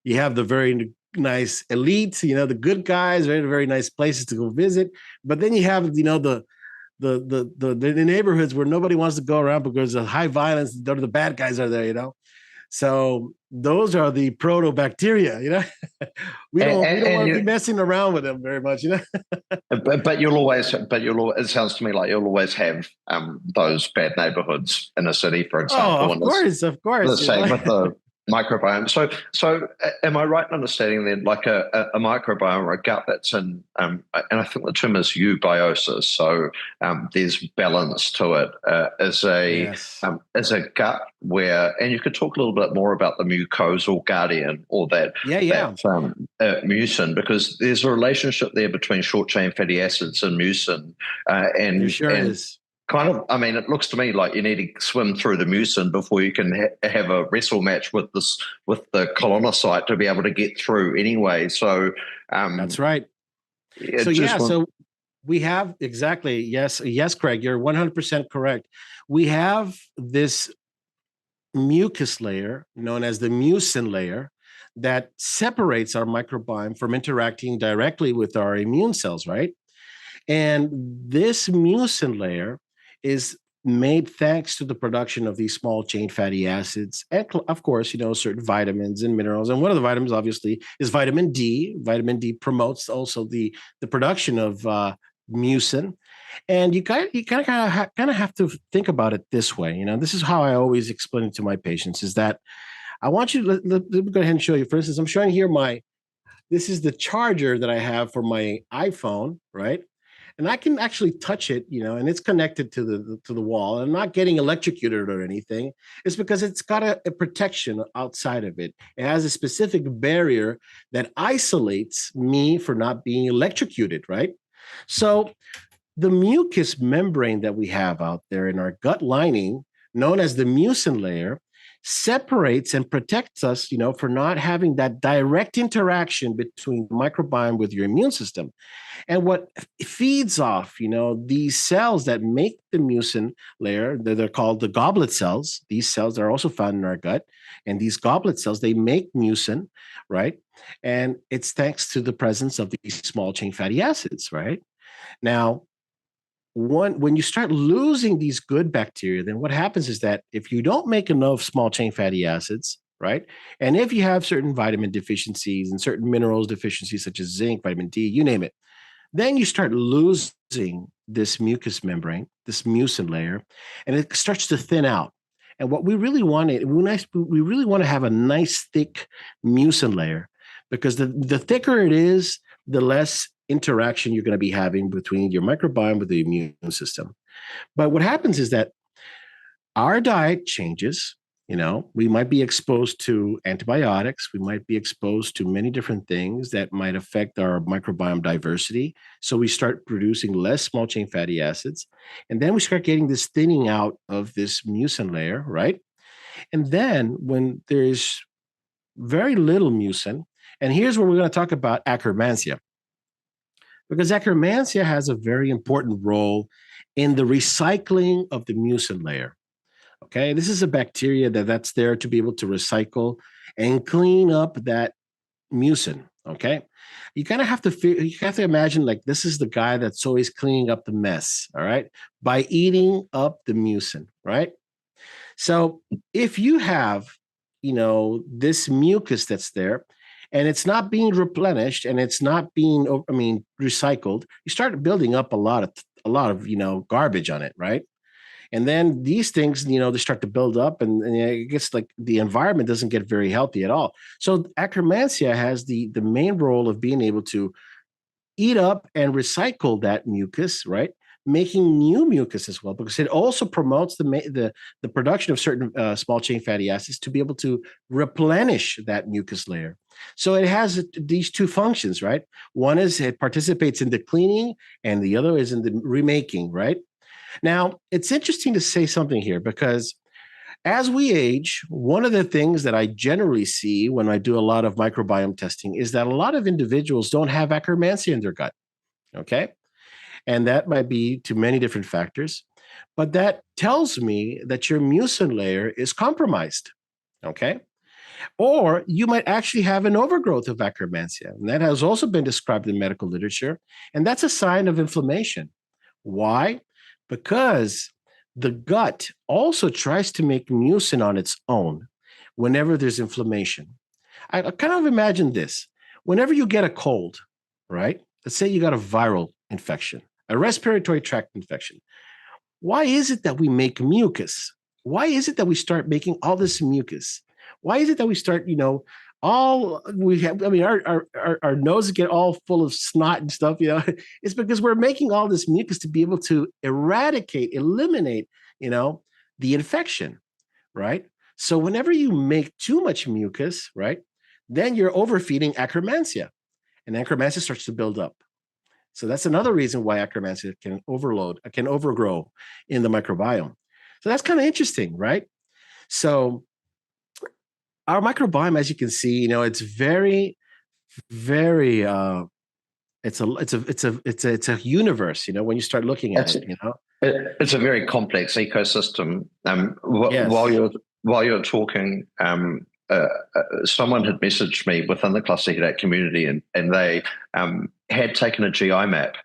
You have the very nice elite, the good guys, very, very nice places to go visit. But then you have, the neighborhoods where nobody wants to go around because of high violence. The bad guys are there, So those are the protobacteria, we don't want to be messing around with them very much, But it sounds to me like you'll always have those bad neighborhoods in a city, for example. Oh, of course. The same with the microbiome. So am I right in understanding then, like a microbiome or a gut that's in, and I think the term is eubiosis. So there's balance to it as a gut where, and you could talk a little bit more about the mucosal guardian or that mucin, because there's a relationship there between short chain fatty acids and mucin, and there sure is. Kind of, I mean, it looks to me like you need to swim through the mucin before you can have a wrestle match with the colonocyte to be able to get through anyway. So that's right. So we have exactly, yes, Craig, you're 100% correct. We have this mucus layer known as the mucin layer that separates our microbiome from interacting directly with our immune cells, right? And this mucin layer is made thanks to the production of these small chain fatty acids and, of course, certain vitamins and minerals. And one of the vitamins, obviously, is vitamin D. Vitamin D promotes also the production of mucin. And you kind of have to think about it this way. This is how I always explain it to my patients: is that I want you to let me go ahead and show you. For instance, I'm showing here this is the charger that I have for my iPhone, right? and I can actually touch it, and it's connected to the wall. I'm not getting electrocuted or anything. It's because it's got a protection outside of it. It has a specific barrier that isolates me for not being electrocuted, right? So the mucous membrane that we have out there in our gut lining, known as the mucin layer, separates and protects us, for not having that direct interaction between the microbiome with your immune system. And what feeds off, these cells that make the mucin layer, they're called the goblet cells. These cells are also found in our gut. And these goblet cells, they make mucin, right? And it's thanks to the presence of these small chain fatty acids, right? Now, when you start losing these good bacteria, then what happens is that if you don't make enough small chain fatty acids, right? And if you have certain vitamin deficiencies and certain minerals deficiencies, such as zinc, vitamin D, you name it, then you start losing this mucous membrane, this mucin layer, and it starts to thin out. And what we really want we really want to have a nice thick mucin layer, because the thicker it is, the less interaction you're going to be having between your microbiome with the immune system. But what happens is that our diet changes. We might be exposed to antibiotics. We might be exposed to many different things that might affect our microbiome diversity. So we start producing less small chain fatty acids. And then we start getting this thinning out of this mucin layer, right? And then when there's very little mucin, and here's where we're going to talk about Akkermansia, because Akkermansia has a very important role in the recycling of the mucin layer. Okay, this is a bacteria that's there to be able to recycle and clean up that mucin. Okay, you kind of have to imagine like this is the guy that's always cleaning up the mess. All right, by eating up the mucin, right? So if you have, this mucus that's there, and it's not being replenished and it's not being, recycled, you start building up a lot of garbage on it, right? And then these things, they start to build up, and it gets like the environment doesn't get very healthy at all. So Akkermansia has the main role of being able to eat up and recycle that mucus, right? Making new mucus as well, because it also promotes the production of certain small chain fatty acids to be able to replenish that mucus layer. So it has these two functions, right? One is it participates in the cleaning, and the other is in the remaking, right? Now, it's interesting to say something here, because as we age, one of the things that I generally see when I do a lot of microbiome testing is that a lot of individuals don't have Akkermansia in their gut. Okay. And that might be to many different factors, but that tells me that your mucin layer is compromised. Okay. Or you might actually have an overgrowth of Akkermansia. And that has also been described in medical literature. And that's a sign of inflammation. Why? Because the gut also tries to make mucin on its own whenever there's inflammation. I kind of imagine this. Whenever you get a cold, right? Let's say you got a viral infection, a respiratory tract infection. Why is it that we make mucus? Why is it that we start making all this mucus? Why is it that we start, all we have, our noses get all full of snot and stuff, it's because we're making all this mucus to be able to eliminate, the infection, right? So whenever you make too much mucus, right, then you're overfeeding Akkermansia, and Akkermansia starts to build up. So that's another reason why Akkermansia can overgrow in the microbiome. So that's kind of interesting, right? So our microbiome, as you can see, it's very, very it's a universe, when you start looking at it's a very complex ecosystem. Yes. While you're talking, someone had messaged me within the cluster headache community, and they had taken a GI map,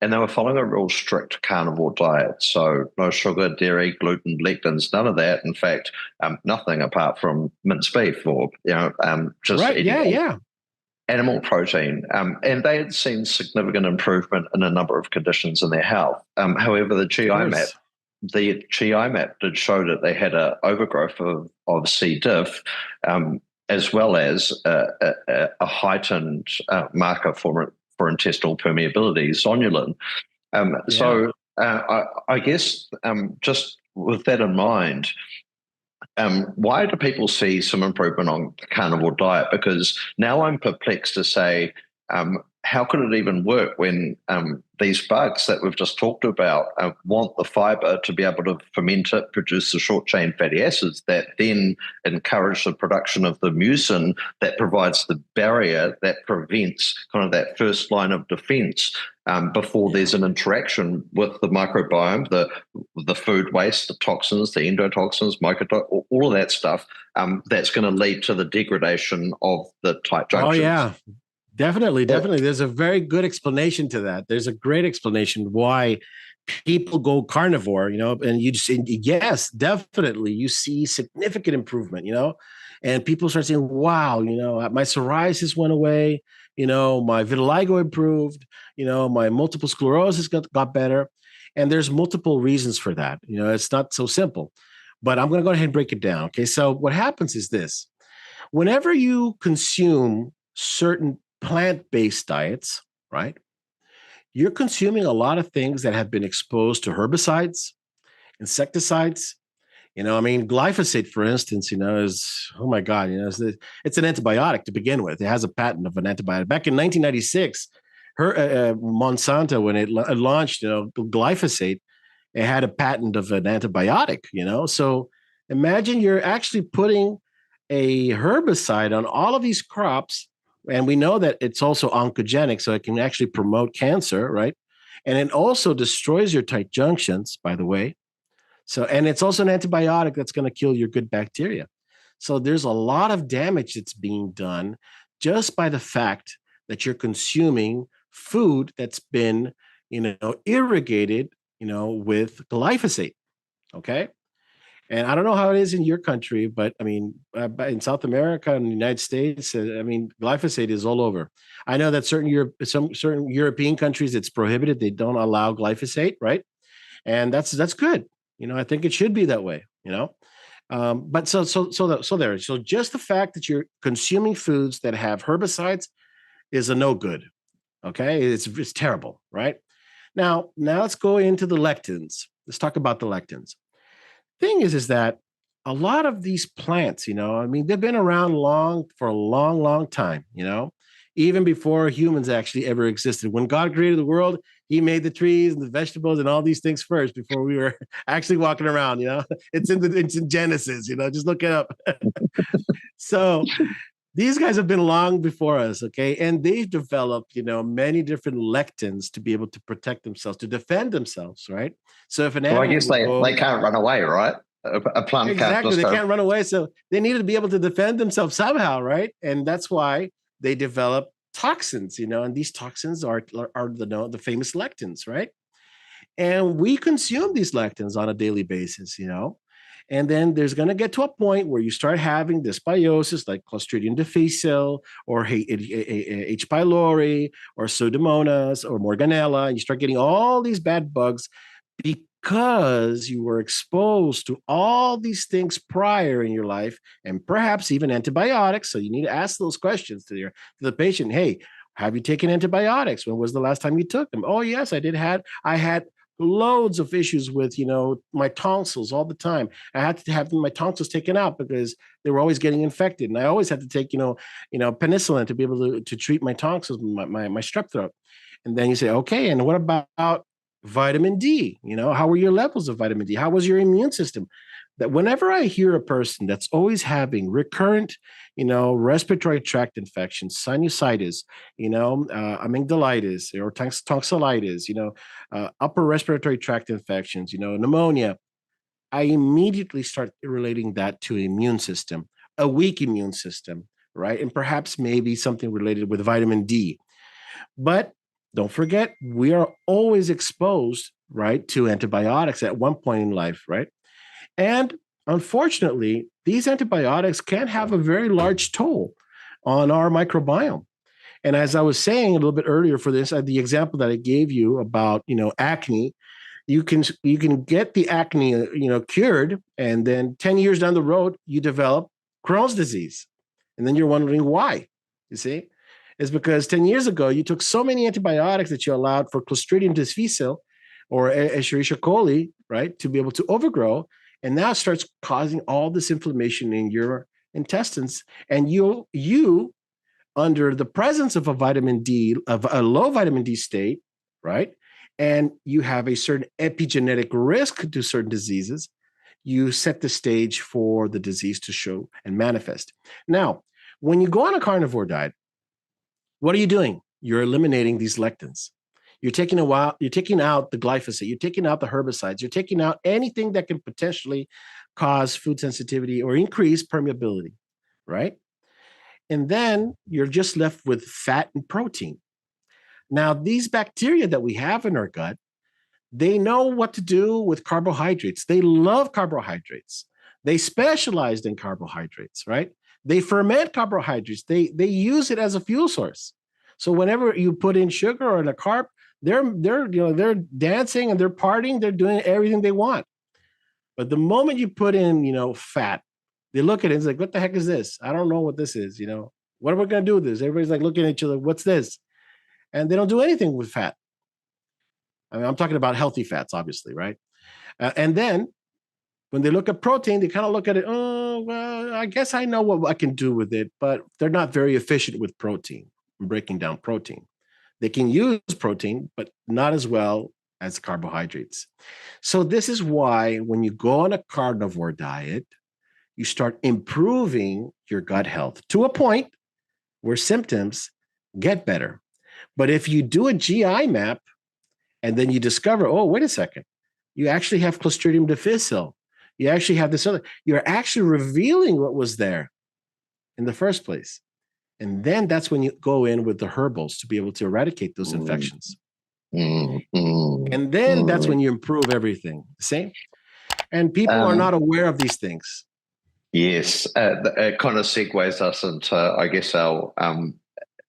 and they were following a real strict carnivore diet. So no sugar, dairy, gluten, lectins, none of that. In fact, nothing apart from minced beef, or just right. eating animal protein. And they had seen significant improvement in a number of conditions in their health. However, the GI map did show that they had an overgrowth of C. diff, as well as a heightened marker for intestinal permeability, zonulin. Yeah. I guess just with that in mind, why do people see some improvement on carnivore diet? Because now I'm perplexed to say, how could it even work when these bugs that we've just talked about want the fiber to be able to ferment it, produce the short chain fatty acids that then encourage the production of the mucin that provides the barrier that prevents kind of that first line of defense before there's an interaction with the microbiome, the food waste, the toxins, the endotoxins, all of that stuff that's going to lead to the degradation of the tight Oh, junctions. yeah. Definitely, definitely. There's a very good explanation to that. There's a great explanation why people go carnivore, and you just, yes, definitely, you see significant improvement, and people start saying, wow, my psoriasis went away, my vitiligo improved, my multiple sclerosis got better. And there's multiple reasons for that. It's not so simple, but I'm going to go ahead and break it down. Okay. So what happens is this: whenever you consume certain plant-based diets, right, you're consuming a lot of things that have been exposed to herbicides, insecticides. I mean, glyphosate, for instance, is, oh my God, it's an antibiotic to begin with. It has a patent of an antibiotic. Back in 1996, Monsanto, when it launched, glyphosate, it had a patent of an antibiotic, So imagine you're actually putting a herbicide on all of these crops, and we know that it's also oncogenic, so it can actually promote cancer, right? And it also destroys your tight junctions, by the way. So, and it's also an antibiotic that's going to kill your good bacteria. So there's a lot of damage that's being done just by the fact that you're consuming food that's been, irrigated, with glyphosate. Okay. And I don't know how it is in your country, but I mean, in South America and the United States, I mean, glyphosate is all over. I know that some certain European countries, it's prohibited; they don't allow glyphosate, right? And that's good. I think it should be that way. But so just the fact that you're consuming foods that have herbicides is a no good. Okay, it's terrible, right? Now let's go into the lectins. Let's talk about the lectins. Thing is that a lot of these plants, I mean, they've been around for a long, long time, even before humans actually ever existed. When God created the world, he made the trees and the vegetables and all these things first before we were actually walking around, It's in Genesis, just look it up. So these guys have been long before us, okay? And they've developed, many different lectins to be able to protect themselves, to defend themselves, right? So if an Well, I animal guess would they go, can't run away, right? A plant can't exactly, just they go. can't run away, so they needed to be able to defend themselves somehow, right? And that's why they develop toxins, and these toxins are the famous lectins, right? And we consume these lectins on a daily basis, And then there's going to get to a point where you start having dysbiosis like Clostridium difficile or H. pylori or Pseudomonas or Morganella. And you start getting all these bad bugs because you were exposed to all these things prior in your life and perhaps even antibiotics. So you need to ask those questions to the patient. Hey, have you taken antibiotics? When was the last time you took them? Oh, yes, I had loads of issues with, my tonsils all the time. I had to have my tonsils taken out because they were always getting infected. And I always had to take, penicillin to be able to treat my tonsils, my strep throat. And then you say, okay, and what about vitamin D? How were your levels of vitamin D? How was your immune system? That whenever I hear a person that's always having recurrent, respiratory tract infections, sinusitis, amygdalitis or tonsillitis, upper respiratory tract infections, pneumonia, I immediately start relating that to immune system, a weak immune system, right? And perhaps maybe something related with vitamin D. But don't forget, we are always exposed, right, to antibiotics at one point in life, right? And unfortunately, these antibiotics can have a very large toll on our microbiome. And as I was saying a little bit earlier for this, the example that I gave you about, acne, you can get the acne, cured, and then 10 years down the road, you develop Crohn's disease. And then you're wondering why, you see? is because 10 years ago, you took so many antibiotics that you allowed for Clostridium difficile or Escherichia coli, right, to be able to overgrow. And now it starts causing all this inflammation in your intestines. And you, under the presence of a vitamin D, of a low vitamin D state, right, and you have a certain epigenetic risk to certain diseases, you set the stage for the disease to show and manifest. Now, when you go on a carnivore diet, what are you doing? You're eliminating these lectins. You're taking out the glyphosate, you're taking out the herbicides, you're taking out anything that can potentially cause food sensitivity or increase permeability, right? And then you're just left with fat and protein. Now, these bacteria that we have in our gut, they know what to do with carbohydrates. They love carbohydrates. They specialized in carbohydrates, right? They ferment carbohydrates. They use it as a fuel source. So whenever you put in sugar or in a carb, they're dancing and they're partying. They're doing everything they want. But the moment you put in fat, they look at it and it's like, what the heck is this? I don't know what this is. What are we going to do with this? Everybody's like looking at each other. What's this? And they don't do anything with fat. I mean, I'm talking about healthy fats, obviously, right? And then when they look at protein, they kind of look at it, oh, well, I guess I know what I can do with it, but they're not very efficient with protein, breaking down protein. They can use protein, but not as well as carbohydrates. So this is why when you go on a carnivore diet, you start improving your gut health to a point where symptoms get better. But if you do a GI map and then you discover, oh, wait a second, you actually have Clostridium difficile. You actually have this other, you're actually revealing what was there in the first place. And then that's when you go in with the herbals to be able to eradicate those infections. And then that's when you improve everything. Same. And people are not aware of these things. Yes. It kind of segues us into, I guess, our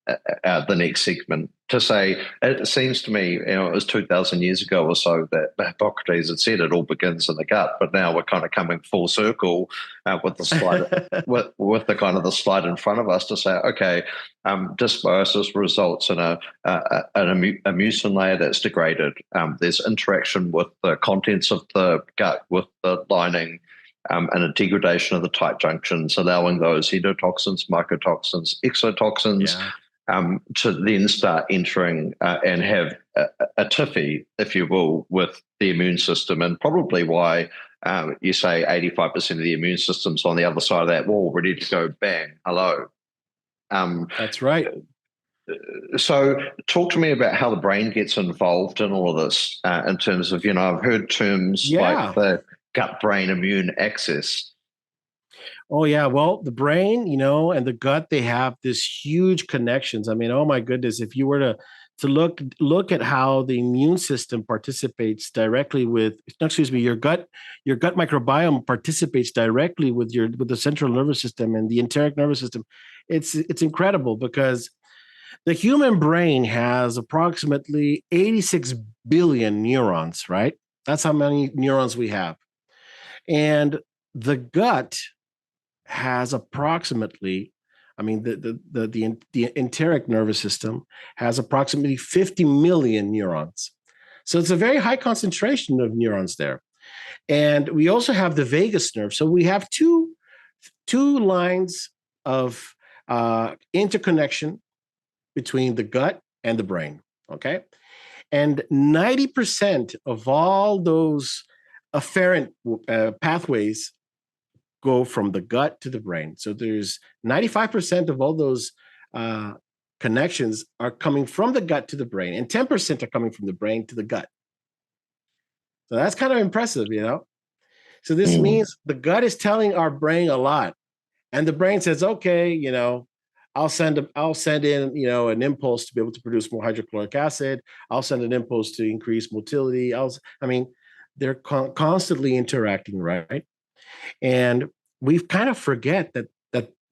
the next segment to say, it seems to me, it was 2,000 years ago or so that Hippocrates had said it all begins in the gut, but now we're kind of coming full circle with the slide, with the kind of the slide in front of us to say, okay, dysbiosis results in an mucin layer that's degraded. There's interaction with the contents of the gut with the lining, and a degradation of the tight junctions, allowing those endotoxins, mycotoxins, exotoxins, to then start entering and have a tiffy, if you will, with the immune system, and probably why you say 85% of the immune system's on the other side of that wall, ready to go bang, hello. That's right. So talk to me about how the brain gets involved in all of this in terms of, I've heard terms like the gut-brain immune axis. Oh, yeah. Well, the brain, and the gut, they have this huge connections. I mean, oh my goodness, if you were to look at how the immune system participates directly with, your gut microbiome participates directly with the central nervous system and the enteric nervous system. It's incredible because the human brain has approximately 86 billion neurons, right? That's how many neurons we have. And the gut has approximately, the enteric nervous system has approximately 50 million neurons. So it's a very high concentration of neurons there. And we also have the vagus nerve. So we have two lines of interconnection between the gut and the brain, okay? And 90% of all those afferent pathways go from the gut to the brain. So there's 95% of all those connections are coming from the gut to the brain, and 10% are coming from the brain to the gut. So that's kind of impressive, So this means the gut is telling our brain a lot, and the brain says, okay, I'll send in, an impulse to be able to produce more hydrochloric acid. I'll send an impulse to increase motility. They're constantly interacting, right? And we kind of forget that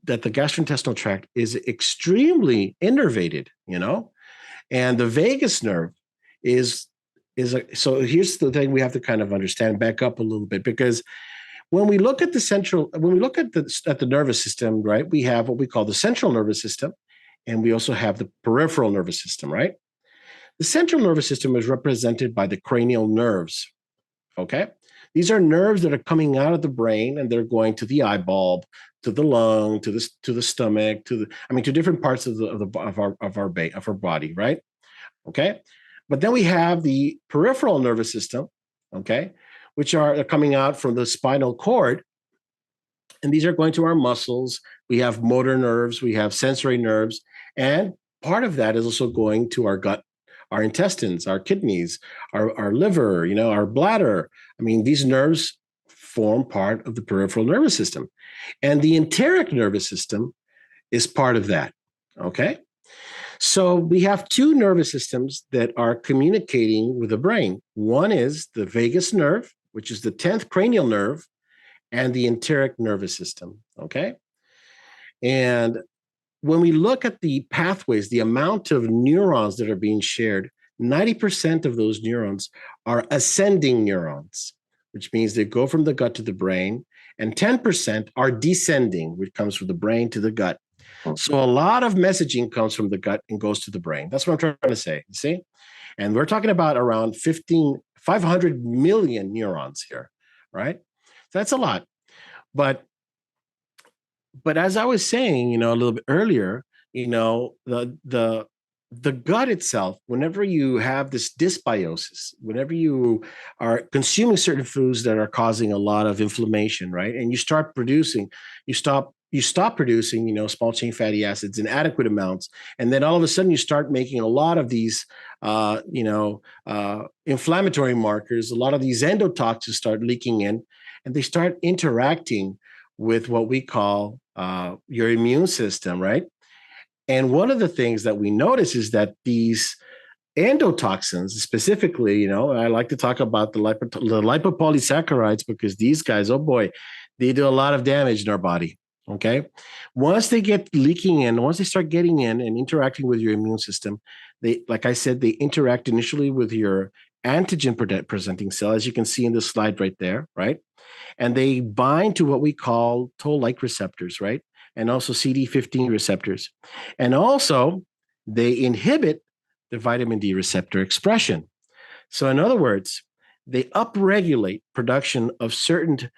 the gastrointestinal tract is extremely innervated, and the vagus nerve is so here's the thing we have to kind of understand, back up a little bit, because when we look at the nervous system, right, we have what we call the central nervous system and we also have the peripheral nervous system, right? The central nervous system is represented by the cranial nerves. Okay. These are nerves that are coming out of the brain and they're going to the eyeball, to the lung, to the stomach, to different parts of our body, right? Okay. But then we have the peripheral nervous system, okay, which are coming out from the spinal cord. And these are going to our muscles. We have motor nerves, we have sensory nerves, and part of that is also going to our gut, our intestines, our kidneys, our liver, our bladder. I mean, these nerves form part of the peripheral nervous system. And the enteric nervous system is part of that. Okay. So we have two nervous systems that are communicating with the brain. One is the vagus nerve, which is the 10th cranial nerve, and the enteric nervous system. Okay. And when we look at the pathways, the amount of neurons that are being shared, 90% of those neurons are ascending neurons, which means they go from the gut to the brain, and 10% are descending, which comes from the brain to the gut. So a lot of messaging comes from the gut and goes to the brain. That's what I'm trying to say, you see? And we're talking about around 500 million neurons here, right? So that's a lot. But as I was saying, a little bit earlier, the gut itself, whenever you have this dysbiosis, whenever you are consuming certain foods that are causing a lot of inflammation, right? And you stop producing small chain fatty acids in adequate amounts, and then all of a sudden you start making a lot of these inflammatory markers, a lot of these endotoxins start leaking in, and they start interacting with what we call your immune system, right? And one of the things that we notice is that these endotoxins, specifically, I like to talk about the lipopolysaccharides, because these guys, oh boy, they do a lot of damage in our body. Okay. Once they get leaking in, once they start getting in and interacting with your immune system, like I said, they interact initially with your antigen presenting cell, as you can see in this slide right there, right? And they bind to what we call toll-like receptors, right? And also CD15 receptors. And also, they inhibit the vitamin D receptor expression. So in other words, they upregulate production of certain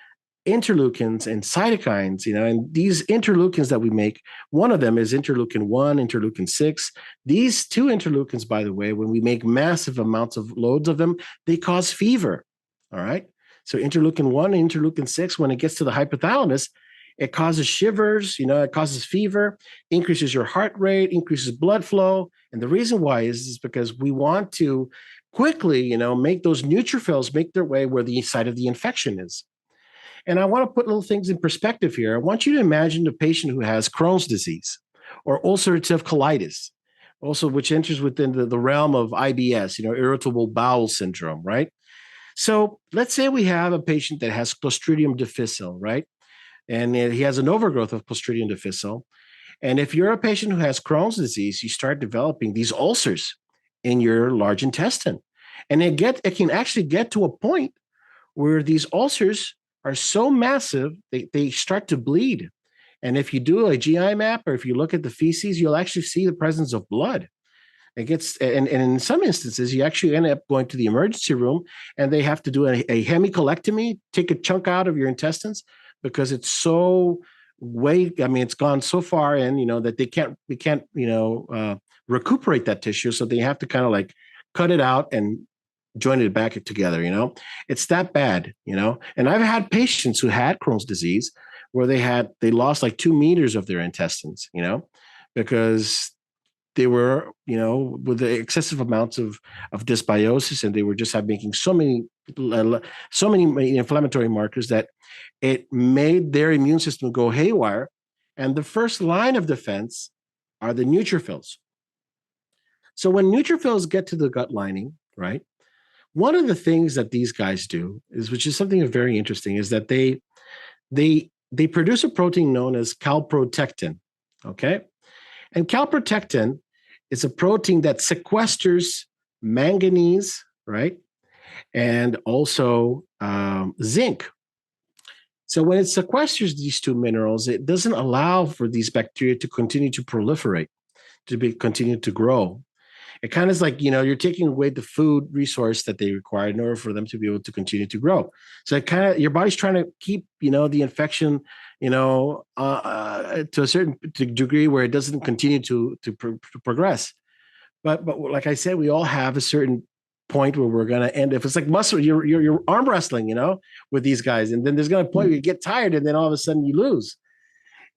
interleukins and cytokines, and these interleukins that we make, one of them is interleukin 1, interleukin 6. These two interleukins, by the way, when we make massive amounts of loads of them, they cause fever, all right? So interleukin 1 and interleukin 6, when it gets to the hypothalamus, it causes shivers, it causes fever, increases your heart rate, increases blood flow. And the reason why is because we want to quickly, make those neutrophils make their way where the site of the infection is. And I want to put little things in perspective here. I want you to imagine a patient who has Crohn's disease or ulcerative colitis, also which enters within the realm of IBS, irritable bowel syndrome, right? So let's say we have a patient that has Clostridium difficile, right? And he has an overgrowth of Clostridium difficile. And if you're a patient who has Crohn's disease, you start developing these ulcers in your large intestine. And it can actually get to a point where these ulcers are so massive, they start to bleed. And if you do a GI map, or if you look at the feces, you'll actually see the presence of blood. It gets, and in some instances, you actually end up going to the emergency room, and they have to do a hemicolectomy, take a chunk out of your intestines, because it's so it's gone so far in, that they can't recuperate that tissue. So they have to kind of like cut it out and join it back together. It's that bad. And I've had patients who had Crohn's disease where they lost like 2 meters of their intestines, because they were, with the excessive amounts of dysbiosis, and they were just making so many inflammatory markers that it made their immune system go haywire. And the first line of defense are the neutrophils. So when neutrophils get to the gut lining, right, one of the things that these guys do which is something very interesting, is that they produce a protein known as calprotectin. Okay. And calprotectin is a protein that sequesters manganese, right? And also zinc. So when it sequesters these two minerals, it doesn't allow for these bacteria to continue to proliferate. continue to grow. It kind of is like, you're taking away the food resource that they require in order for them to be able to continue to grow. So it kind of, your body's trying to keep, the infection, to a certain degree where it doesn't continue to progress. But like I said, we all have a certain point where we're going to end. If it's like muscle, you're arm wrestling, with these guys. And then there's going to a point where you get tired and then all of a sudden you lose.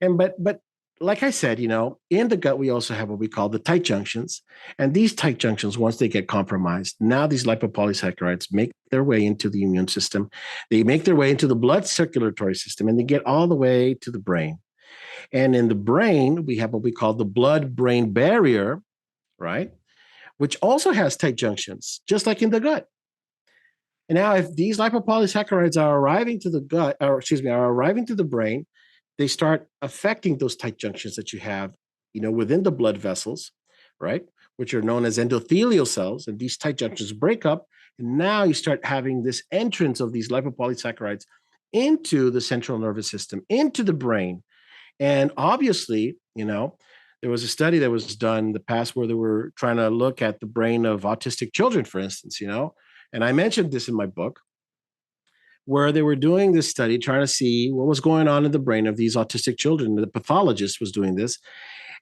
But like I said, in the gut, we also have what we call the tight junctions. And these tight junctions, once they get compromised, now these lipopolysaccharides make their way into the immune system. They make their way into the blood circulatory system, and they get all the way to the brain. And in the brain, we have what we call the blood-brain barrier, right? Which also has tight junctions, just like in the gut. And now, if these lipopolysaccharides are arriving to the gut, or excuse me, are arriving to the brain, they start affecting those tight junctions that you have, within the blood vessels, right? Which are known as endothelial cells. And these tight junctions break up. And now you start having this entrance of these lipopolysaccharides into the central nervous system, into the brain. And obviously, there was a study that was done in the past where they were trying to look at the brain of autistic children, for instance, and I mentioned this in my book, where they were doing this study trying to see what was going on in the brain of these autistic children. The pathologist was doing this,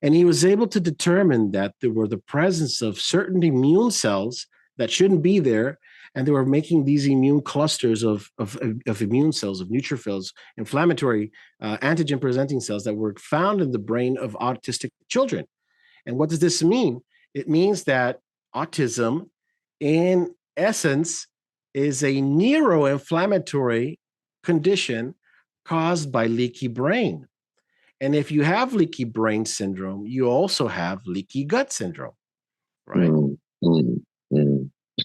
and he was able to determine that there were the presence of certain immune cells that shouldn't be there, and they were making these immune clusters of immune cells, of neutrophils, inflammatory antigen-presenting cells that were found in the brain of autistic children. And what does this mean? It means that autism, in essence, is a neuroinflammatory condition caused by leaky brain. And if you have leaky brain syndrome, you also have leaky gut syndrome, right?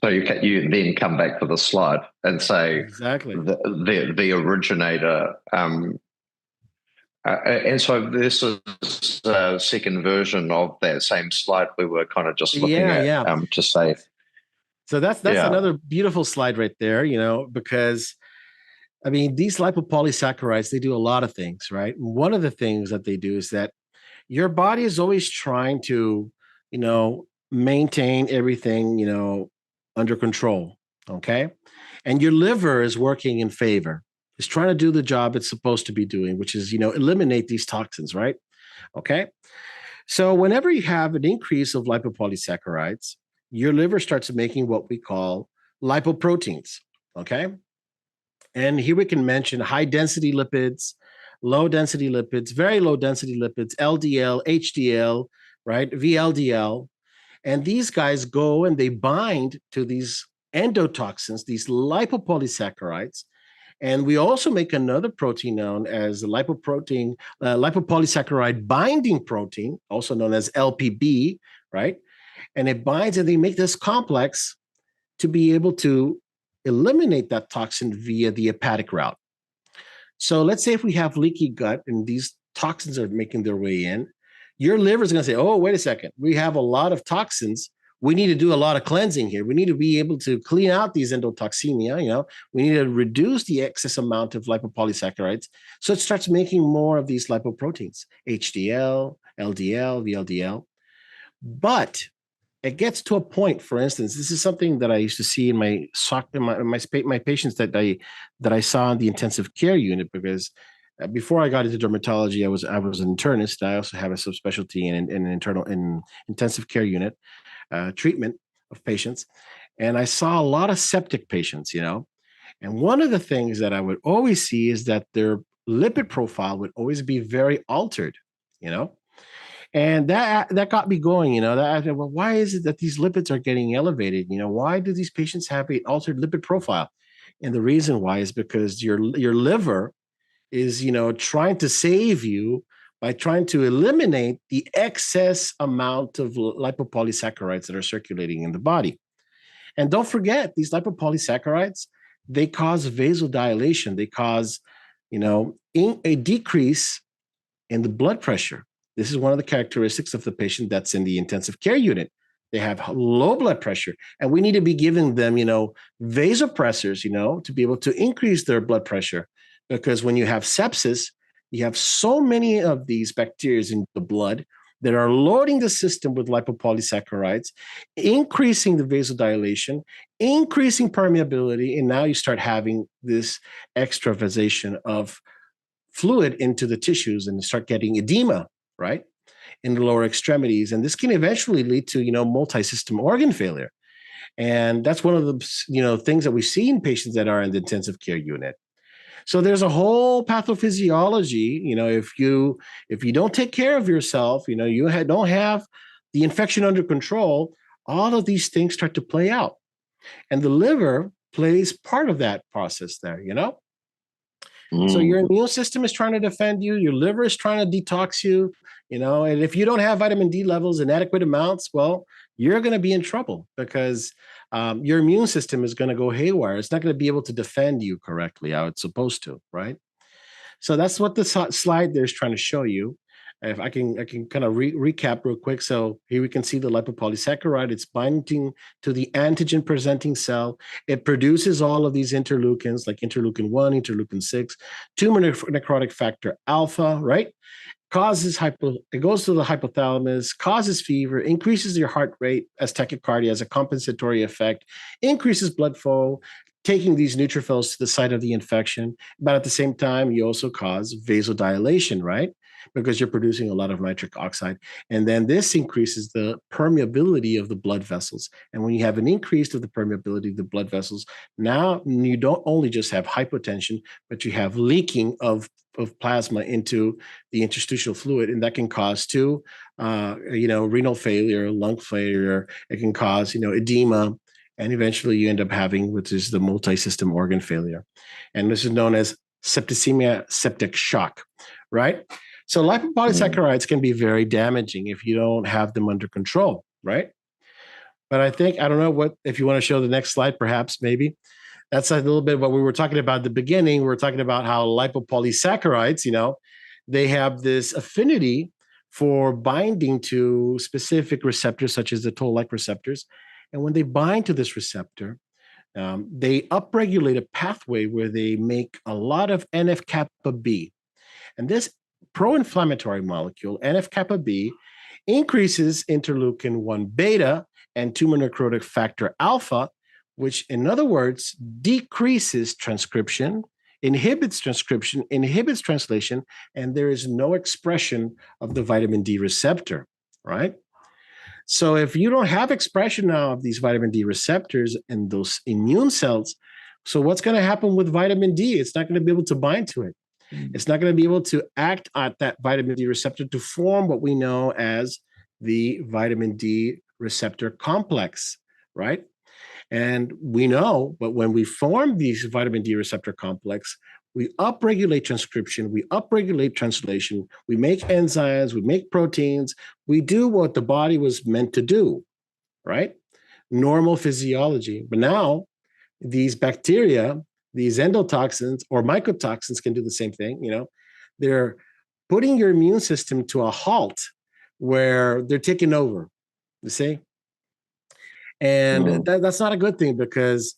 So you then come back to the slide and say exactly the originator. And so this is a second version of that same slide we were kind of just looking at to say. So that's another beautiful slide right there, because I mean, these lipopolysaccharides, they do a lot of things, right? One of the things that they do is that your body is always trying to, maintain everything, under control. Okay. And your liver is working in favor. It's trying to do the job it's supposed to be doing, which is, eliminate these toxins, right? Okay. So whenever you have an increase of lipopolysaccharides, your liver starts making what we call lipoproteins. Okay. And here we can mention high density lipids, low density lipids, very low density lipids, LDL, HDL, right? VLDL. And these guys go and they bind to these endotoxins, these lipopolysaccharides. And we also make another protein known as lipopolysaccharide binding protein, also known as LPB, right? And it binds, and they make this complex to be able to eliminate that toxin via the hepatic route. So let's say if we have leaky gut and these toxins are making their way in, your liver is going to say, oh, wait a second, we have a lot of toxins. We need to do a lot of cleansing here. We need to be able to clean out these endotoxemia. We need to reduce the excess amount of lipopolysaccharides. So it starts making more of these lipoproteins, HDL, LDL, VLDL. But it gets to a point, for instance, this is something that I used to see in my patients that I saw in the intensive care unit, because before I got into dermatology, I was an internist. I also have a subspecialty in intensive care unit treatment of patients, and I saw a lot of septic patients. And one of the things that I would always see is that their lipid profile would always be very altered. And that got me going, well, why is it that these lipids are getting elevated? Why do these patients have an altered lipid profile? And the reason why is because your liver is, trying to save you by trying to eliminate the excess amount of lipopolysaccharides that are circulating in the body. And don't forget, these lipopolysaccharides, they cause vasodilation. They cause, a decrease in the blood pressure. This is one of the characteristics of the patient that's in the intensive care unit. They have low blood pressure, and we need to be giving them, vasopressors, to be able to increase their blood pressure. Because when you have sepsis, you have so many of these bacteria in the blood that are loading the system with lipopolysaccharides, increasing the vasodilation, increasing permeability, and now you start having this extravasation of fluid into the tissues and start getting edema, right, in the lower extremities. And this can eventually lead to, multi-system organ failure. And that's one of the, things that we see in patients that are in the intensive care unit. So there's a whole pathophysiology. If you don't take care of yourself, you don't have the infection under control, all of these things start to play out. And the liver plays part of that process there, So your immune system is trying to defend you. Your liver is trying to detox you, and if you don't have vitamin D levels in adequate amounts, well, you're going to be in trouble because your immune system is going to go haywire. It's not going to be able to defend you correctly how it's supposed to, right? So that's what the slide there is trying to show you. If I can kind of recap real quick. So here we can see the lipopolysaccharide. It's binding to the antigen presenting cell. It produces all of these interleukins like interleukin 1, interleukin 6, tumor necrotic factor alpha, right? It goes to the hypothalamus, causes fever, increases your heart rate as tachycardia as a compensatory effect, increases blood flow, taking these neutrophils to the site of the infection. But at the same time, you also cause vasodilation, right? Because you're producing a lot of nitric oxide. And then this increases the permeability of the blood vessels. And when you have an increase of the permeability of the blood vessels, now you don't only just have hypotension, but you have leaking of plasma into the interstitial fluid. And that can cause renal failure, lung failure. It can cause, edema. And eventually you end up having, which is the multi-system organ failure. And this is known as septicemia, septic shock, right? So lipopolysaccharides can be very damaging if you don't have them under control, right? But I don't know if you want to show the next slide, perhaps, maybe. That's a little bit of what we were talking about at the beginning. We were talking about how lipopolysaccharides, they have this affinity for binding to specific receptors, such as the toll-like receptors. And when they bind to this receptor, they upregulate a pathway where they make a lot of NF-kappa B. And this pro-inflammatory molecule, NF-kappa B, increases interleukin 1 beta and tumor necrotic factor alpha, which, in other words, decreases transcription, inhibits transcription, inhibits translation, and there is no expression of the vitamin D receptor, right? So if you don't have expression now of these vitamin D receptors in those immune cells, so what's going to happen with vitamin D? It's not going to be able to bind to it. It's not going to be able to act at that vitamin D receptor to form what we know as the vitamin D receptor complex, right? And we know, but when we form these vitamin D receptor complex, we upregulate transcription, we upregulate translation, we make enzymes, we make proteins, we do what the body was meant to do, right? Normal physiology. But now these bacteria, these endotoxins or mycotoxins can do the same thing. They're putting your immune system to a halt where they're taking over, you see? And that's not a good thing because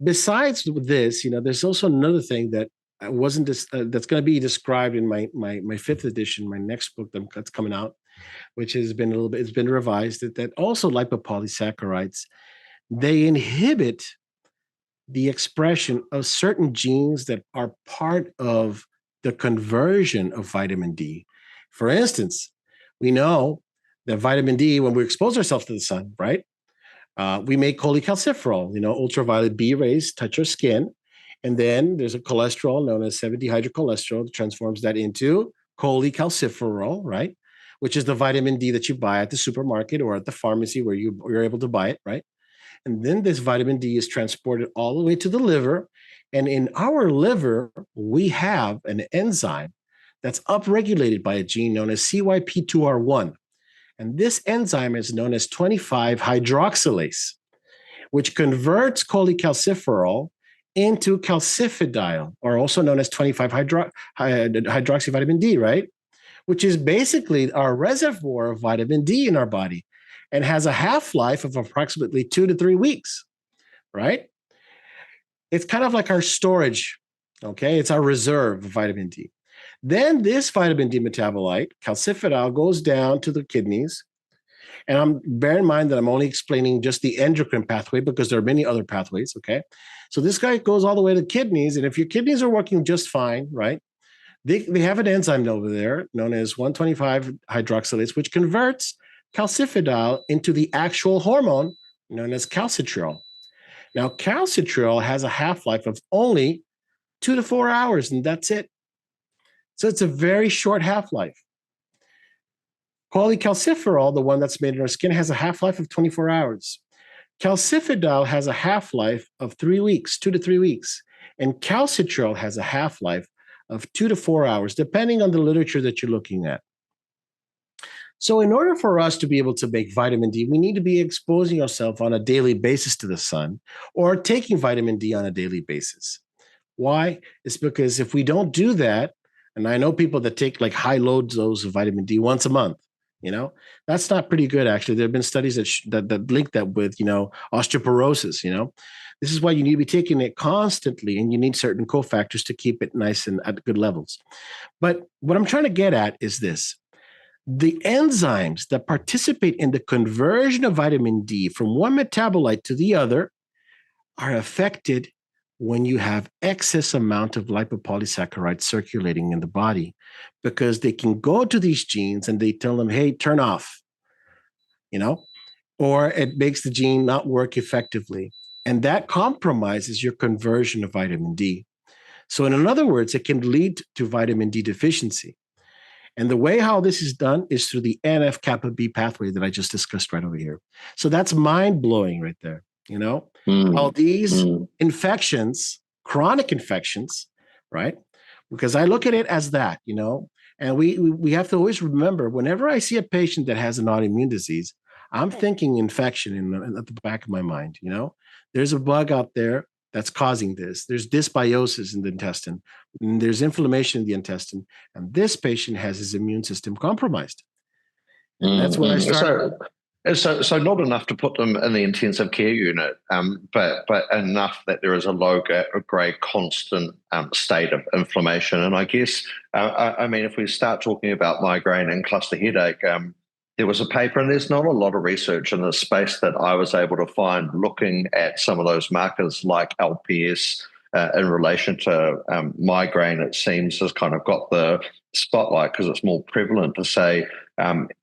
besides this, there's also another thing that wasn't that's going to be described in my 5th edition, my next book that's coming out, which has been it's been revised, that also lipopolysaccharides, they inhibit the expression of certain genes that are part of the conversion of vitamin D. For instance, we know that vitamin D, when we expose ourselves to the sun, right, we make cholecalciferol, ultraviolet B rays touch our skin. And then there's a cholesterol known as 7-dehydrocholesterol that transforms that into cholecalciferol, right, which is the vitamin D that you buy at the supermarket or at the pharmacy where you're able to buy it, right? And then this vitamin D is transported all the way to the liver. And in our liver, we have an enzyme that's upregulated by a gene known as CYP2R1. And this enzyme is known as 25-hydroxylase, which converts cholecalciferol into calcifidiol, or also known as 25-hydroxyvitamin D, right? Which is basically our reservoir of vitamin D in our body and has a half-life of approximately 2 to 3 weeks, right? It's kind of like our storage, okay? It's our reserve of vitamin D. Then this vitamin D metabolite, calcifidiol, goes down to the kidneys. And bear in mind that I'm only explaining just the endocrine pathway because there are many other pathways. Okay. So this guy goes all the way to the kidneys. And if your kidneys are working just fine, right? They have an enzyme over there known as 125 hydroxylase, which converts calcifidiol into the actual hormone known as calcitriol. Now, calcitriol has a half-life of only 2 to 4 hours, and that's it. So it's a very short half-life. Cholecalciferol, the one that's made in our skin, has a half-life of 24 hours. Calcifidol has a half-life of 3 weeks, 2 to 3 weeks. And calcitriol has a half-life of 2 to 4 hours, depending on the literature that you're looking at. So in order for us to be able to make vitamin D, we need to be exposing ourselves on a daily basis to the sun or taking vitamin D on a daily basis. Why? It's because if we don't do that, and I know people that take like high load doses of vitamin D once a month, that's not pretty good. Actually, there have been studies that link that with, osteoporosis, This is why you need to be taking it constantly, and you need certain cofactors to keep it nice and at good levels. But what I'm trying to get at is this. The enzymes that participate in the conversion of vitamin D from one metabolite to the other are affected when you have excess amount of lipopolysaccharides circulating in the body, because they can go to these genes and they tell them, hey, turn off, or it makes the gene not work effectively. And that compromises your conversion of vitamin D. So in other words, it can lead to vitamin D deficiency. And the way how this is done is through the NF-kappa B pathway that I just discussed right over here. So that's mind-blowing right there, All these infections, chronic infections, right? Because I look at it as that, and we have to always remember, whenever I see a patient that has an autoimmune disease, I'm thinking infection at the back of my mind, There's a bug out there that's causing this. There's dysbiosis in the intestine, and there's inflammation in the intestine, and this patient has his immune system compromised. And that's when I start. So not enough to put them in the intensive care unit, but enough that there is a low-grade constant state of inflammation. And I guess, if we start talking about migraine and cluster headache, there was a paper, and there's not a lot of research in this space that I was able to find looking at some of those markers like LPS in relation to migraine. It seems has kind of got the spotlight because it's more prevalent to say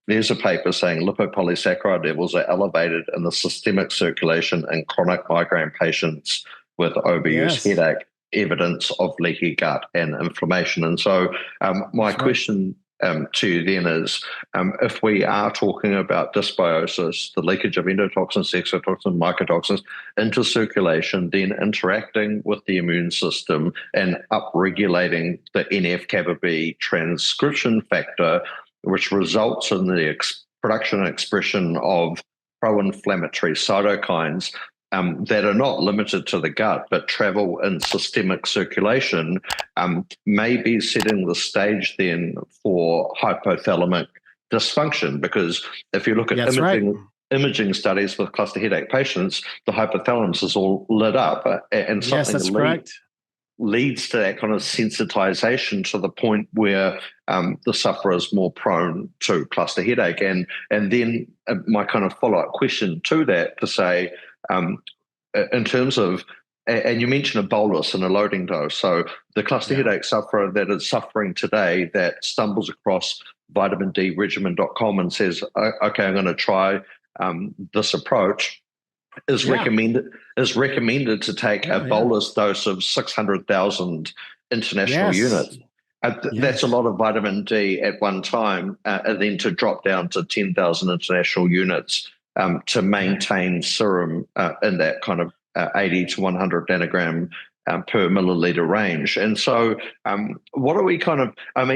there's a paper saying lipopolysaccharide levels are elevated in the systemic circulation in chronic migraine patients with overuse headache, evidence of leaky gut and inflammation. And so my question to you then is, if we are talking about dysbiosis, the leakage of endotoxins, exotoxins, mycotoxins into circulation, then interacting with the immune system and upregulating the NF-kappa B transcription factor, which results in the production and expression of pro-inflammatory cytokines that are not limited to the gut but travel in systemic circulation, may be setting the stage then for hypothalamic dysfunction. Because if you look at imaging studies with cluster headache patients, the hypothalamus is all lit up, and something that's correct. Leads to that kind of sensitization to the point where the sufferer is more prone to cluster headache. And then my kind of follow-up question to that to say, in terms of, and you mentioned a bolus and a loading dose. So the cluster headache sufferer that is suffering today that stumbles across vitamindregimen.com and says, okay, I'm going to try this approach, is recommended to take a bolus dose of 600,000 international units. That's a lot of vitamin D at one time, and then to drop down to 10,000 international units to maintain serum in that kind of 80 to 100 nanogram per milliliter range. And so what are we kind of,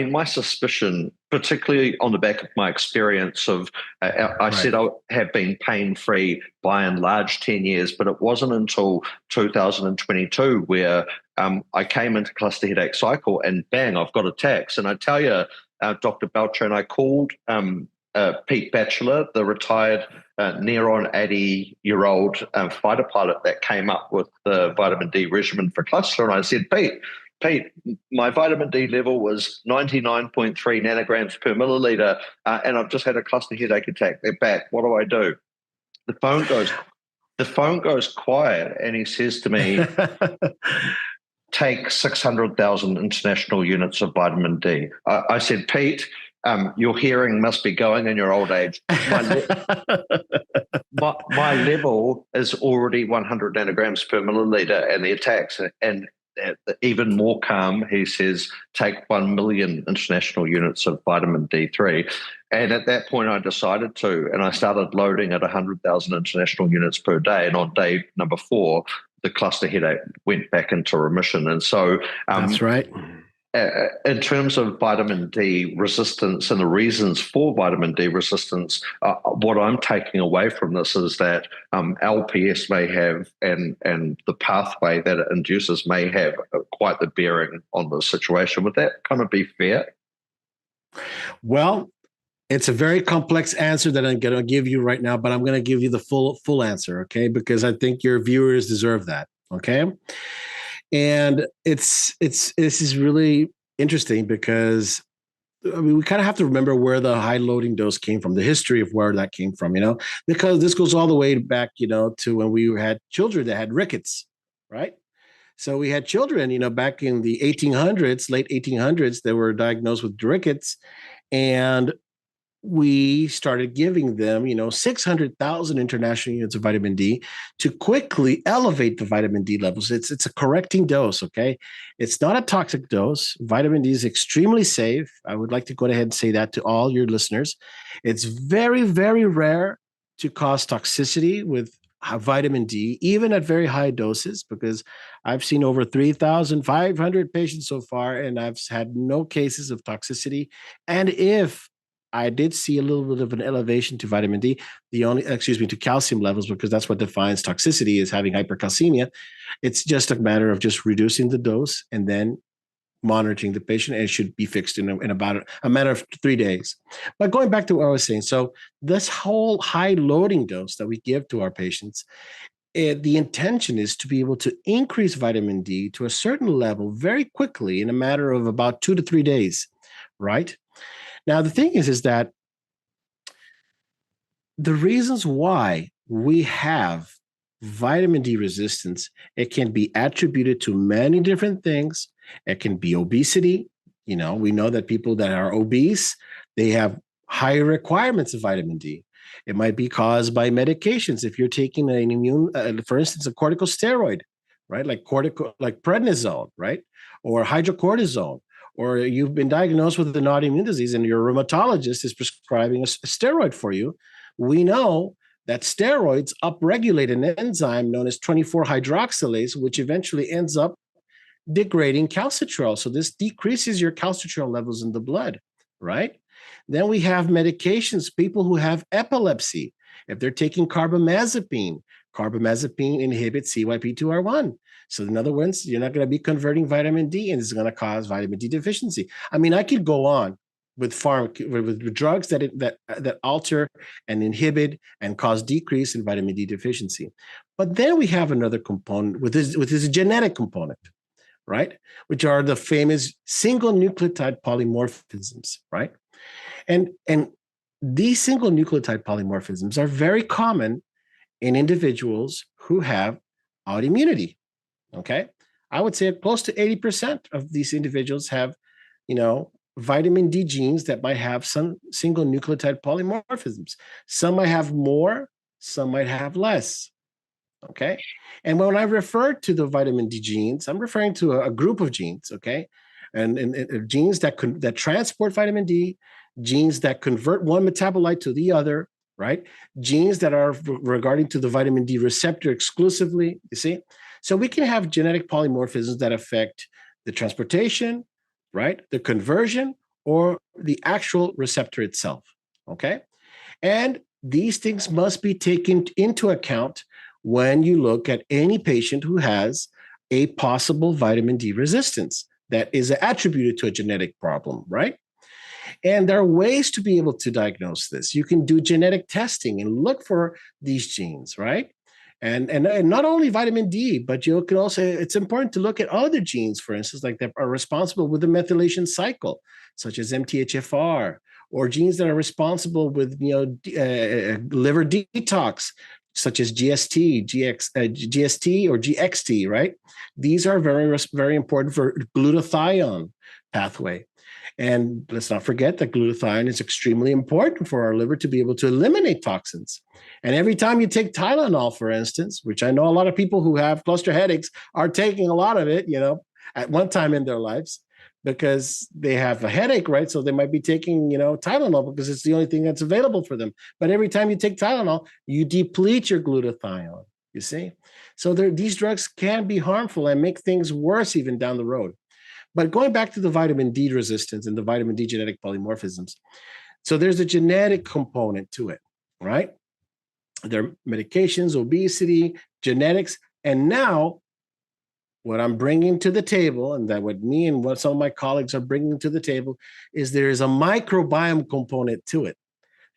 my suspicion, particularly on the back of my experience of, I said I have been pain-free by and large 10 years, but it wasn't until 2022 where I came into cluster headache cycle and bang, I've got attacks. And I tell you, Dr. Beltran, I called Pete Batchelor, the retired near on 80-year-old fighter pilot that came up with the vitamin D regimen for cluster. And I said, Pete, Pete, my vitamin D level was 99.3 nanograms per milliliter, and I've just had a cluster headache attack. They're back. What do I do? The phone goes the phone goes quiet, and he says to me, take 600,000 international units of vitamin D. I said, Pete, your hearing must be going in your old age. My level is already 100 nanograms per milliliter, and the attacks, and even more calm, he says, take 1 million international units of vitamin D3. And at that point, I decided to, and I started loading at 100,000 international units per day. And on day number 4, the cluster headache went back into remission. And so that's right. In terms of vitamin D resistance and the reasons for vitamin D resistance, what I'm taking away from this is that LPS may have, and the pathway that it induces may have quite the bearing on the situation. Would that kind of be fair? Well, it's a very complex answer that I'm going to give you right now, but I'm going to give you the full answer, okay? Because I think your viewers deserve that, okay? And this is really interesting because we kind of have to remember where the high loading dose came from, the history of where that came from, because this goes all the way back, to when we had children that had rickets, right? So we had children, back in the 1800s, late 1800s, that were diagnosed with rickets, and we started giving them, 600,000 international units of vitamin D to quickly elevate the vitamin D levels. It's a correcting dose, okay? It's not a toxic dose. Vitamin D is extremely safe. I would like to go ahead and say that to all your listeners. It's very, very rare to cause toxicity with vitamin D, even at very high doses, because I've seen over 3,500 patients so far, and I've had no cases of toxicity. And if I did see a little bit of an elevation to vitamin D, to calcium levels, because that's what defines toxicity, is having hypercalcemia. It's just a matter of just reducing the dose and then monitoring the patient, and it should be fixed in about a matter of 3 days. But going back to what I was saying, so this whole high loading dose that we give to our patients, the intention is to be able to increase vitamin D to a certain level very quickly in a matter of about 2 to 3 days, right? Now, the thing is that the reasons why we have vitamin D resistance, it can be attributed to many different things. It can be obesity. We know that people that are obese, they have higher requirements of vitamin D. It might be caused by medications. If you're taking an immune, for instance, a corticosteroid, right? Like prednisone, right? Or hydrocortisone, or you've been diagnosed with an autoimmune disease and your rheumatologist is prescribing a steroid for you, we know that steroids upregulate an enzyme known as 24-hydroxylase, which eventually ends up degrading calcitriol. So this decreases your calcitriol levels in the blood, right? Then we have medications, people who have epilepsy. If they're taking carbamazepine inhibits CYP2R1. So in other words, you're not going to be converting vitamin D, and it's going to cause vitamin D deficiency. I mean, I could go on with drugs that alter and inhibit and cause decrease in vitamin D deficiency. But then we have another component with this genetic component, right? Which are the famous single nucleotide polymorphisms, right? And these single nucleotide polymorphisms are very common in individuals who have autoimmunity. Okay. I would say close to 80% of these individuals have, vitamin D genes that might have some single nucleotide polymorphisms. Some might have more, some might have less. Okay. And when I refer to the vitamin D genes, I'm referring to a group of genes. Okay. And genes that transport vitamin D, genes that convert one metabolite to the other, right? Genes that are regarding to the vitamin D receptor exclusively, you see? So we can have genetic polymorphisms that affect the transportation, right? The conversion, or the actual receptor itself, okay? And these things must be taken into account when you look at any patient who has a possible vitamin D resistance that is attributed to a genetic problem, right? And there are ways to be able to diagnose this. You can do genetic testing and look for these genes, right? And not only vitamin D, but you can also, it's important to look at other genes, for instance, like that are responsible with the methylation cycle, such as MTHFR, or genes that are responsible with liver detox, such as GST or GXT, right? These are very important for glutathione pathway. And let's not forget that glutathione is extremely important for our liver to be able to eliminate toxins. And every time you take Tylenol, for instance, which I know a lot of people who have cluster headaches are taking a lot of it, at one time in their lives, because they have a headache, right? So they might be taking, Tylenol because it's the only thing that's available for them. But every time you take Tylenol, you deplete your glutathione, you see? So these drugs can be harmful and make things worse even down the road. But going back to the vitamin D resistance and the vitamin D genetic polymorphisms, so there's a genetic component to it, right? There are medications, obesity, genetics, and now what I'm bringing to the table, and that what me and what some of my colleagues are bringing to the table, is there is a microbiome component to it.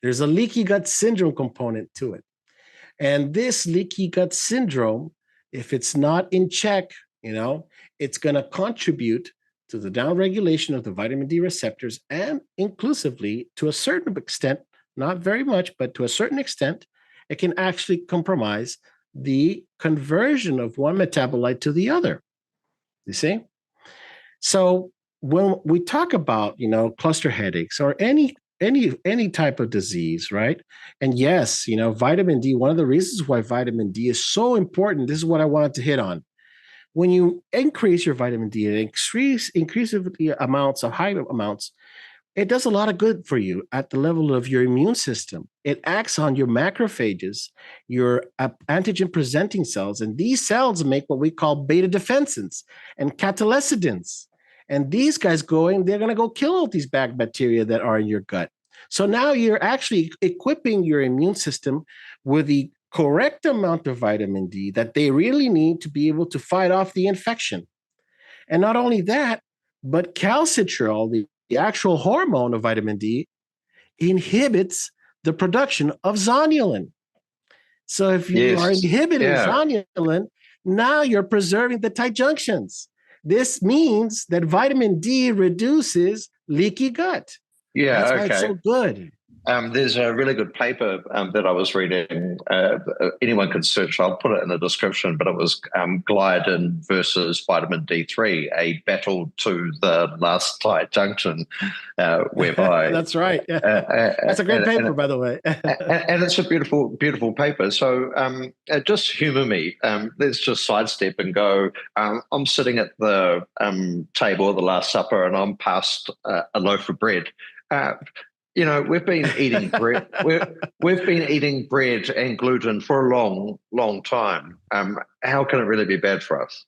There's a leaky gut syndrome component to it. And this leaky gut syndrome, if it's not in check, it's going to contribute to the downregulation of the vitamin D receptors, and inclusively, to a certain extent, not very much, but to a certain extent, it can actually compromise the conversion of one metabolite to the other. You see? So when we talk about, cluster headaches or any type of disease, right? And yes, vitamin D, one of the reasons why vitamin D is so important, this is what I wanted to hit on. When you increase your vitamin D and increase the amounts of high amounts, it does a lot of good for you at the level of your immune system. It acts on your macrophages, your antigen presenting cells, and these cells make what we call beta defensins and catalysidins. And these guys they're going to go kill all these bad bacteria that are in your gut. So now you're actually equipping your immune system with the correct amount of vitamin D that they really need to be able to fight off the infection. And not only that, but calcitrol, the actual hormone of vitamin D, inhibits the production of zonulin. So if you are inhibiting zonulin, now you're preserving the tight junctions. This means that vitamin D reduces leaky gut. Yeah, that's why it's so good. There's a really good paper that I was reading. Anyone can search. I'll put it in the description. But it was gliadin versus vitamin D3, a battle to the last tight junction, whereby that's right. That's a great paper, by the way. and it's a beautiful, beautiful paper. So just humor me. Let's just sidestep and go. I'm sitting at the table of the Last Supper, and I'm passed a loaf of bread. We've been eating bread. We've been eating bread and gluten for a long, long time. How can it really be bad for us?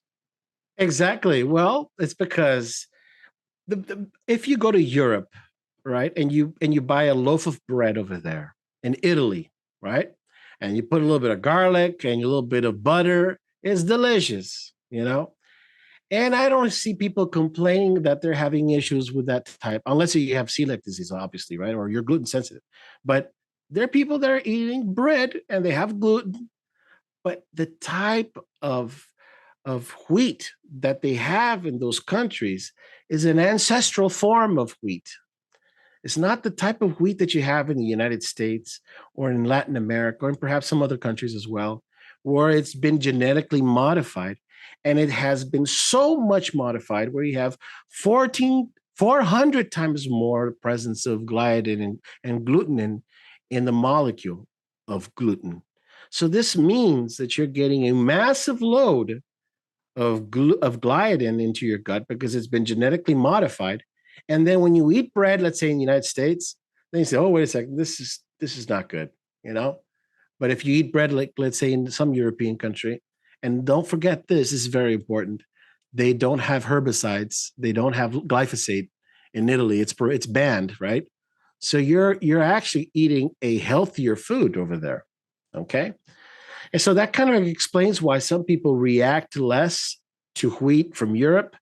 Exactly. Well, it's because if you go to Europe, right, and you buy a loaf of bread over there in Italy, right, and you put a little bit of garlic and a little bit of butter, it's delicious, And I don't see people complaining that they're having issues with that type, unless you have celiac disease, obviously, right? Or you're gluten sensitive. But there are people that are eating bread and they have gluten, but the type of wheat that they have in those countries is an ancestral form of wheat. It's not the type of wheat that you have in the United States or in Latin America or in perhaps some other countries as well, where it's been genetically modified. And it has been so much modified where you have 400 times more presence of gliadin and gluten in the molecule of gluten. So this means that you're getting a massive load of gliadin into your gut because it's been genetically modified. And then when you eat bread, let's say in the United States, then you say, oh, wait a second, this is not good, But if you eat bread, like let's say in some European country, and don't forget this is very important, they don't have herbicides, they don't have glyphosate in Italy. It's banned, right? So you're actually eating a healthier food over there, okay? And so that kind of explains why some people react less to wheat from Europe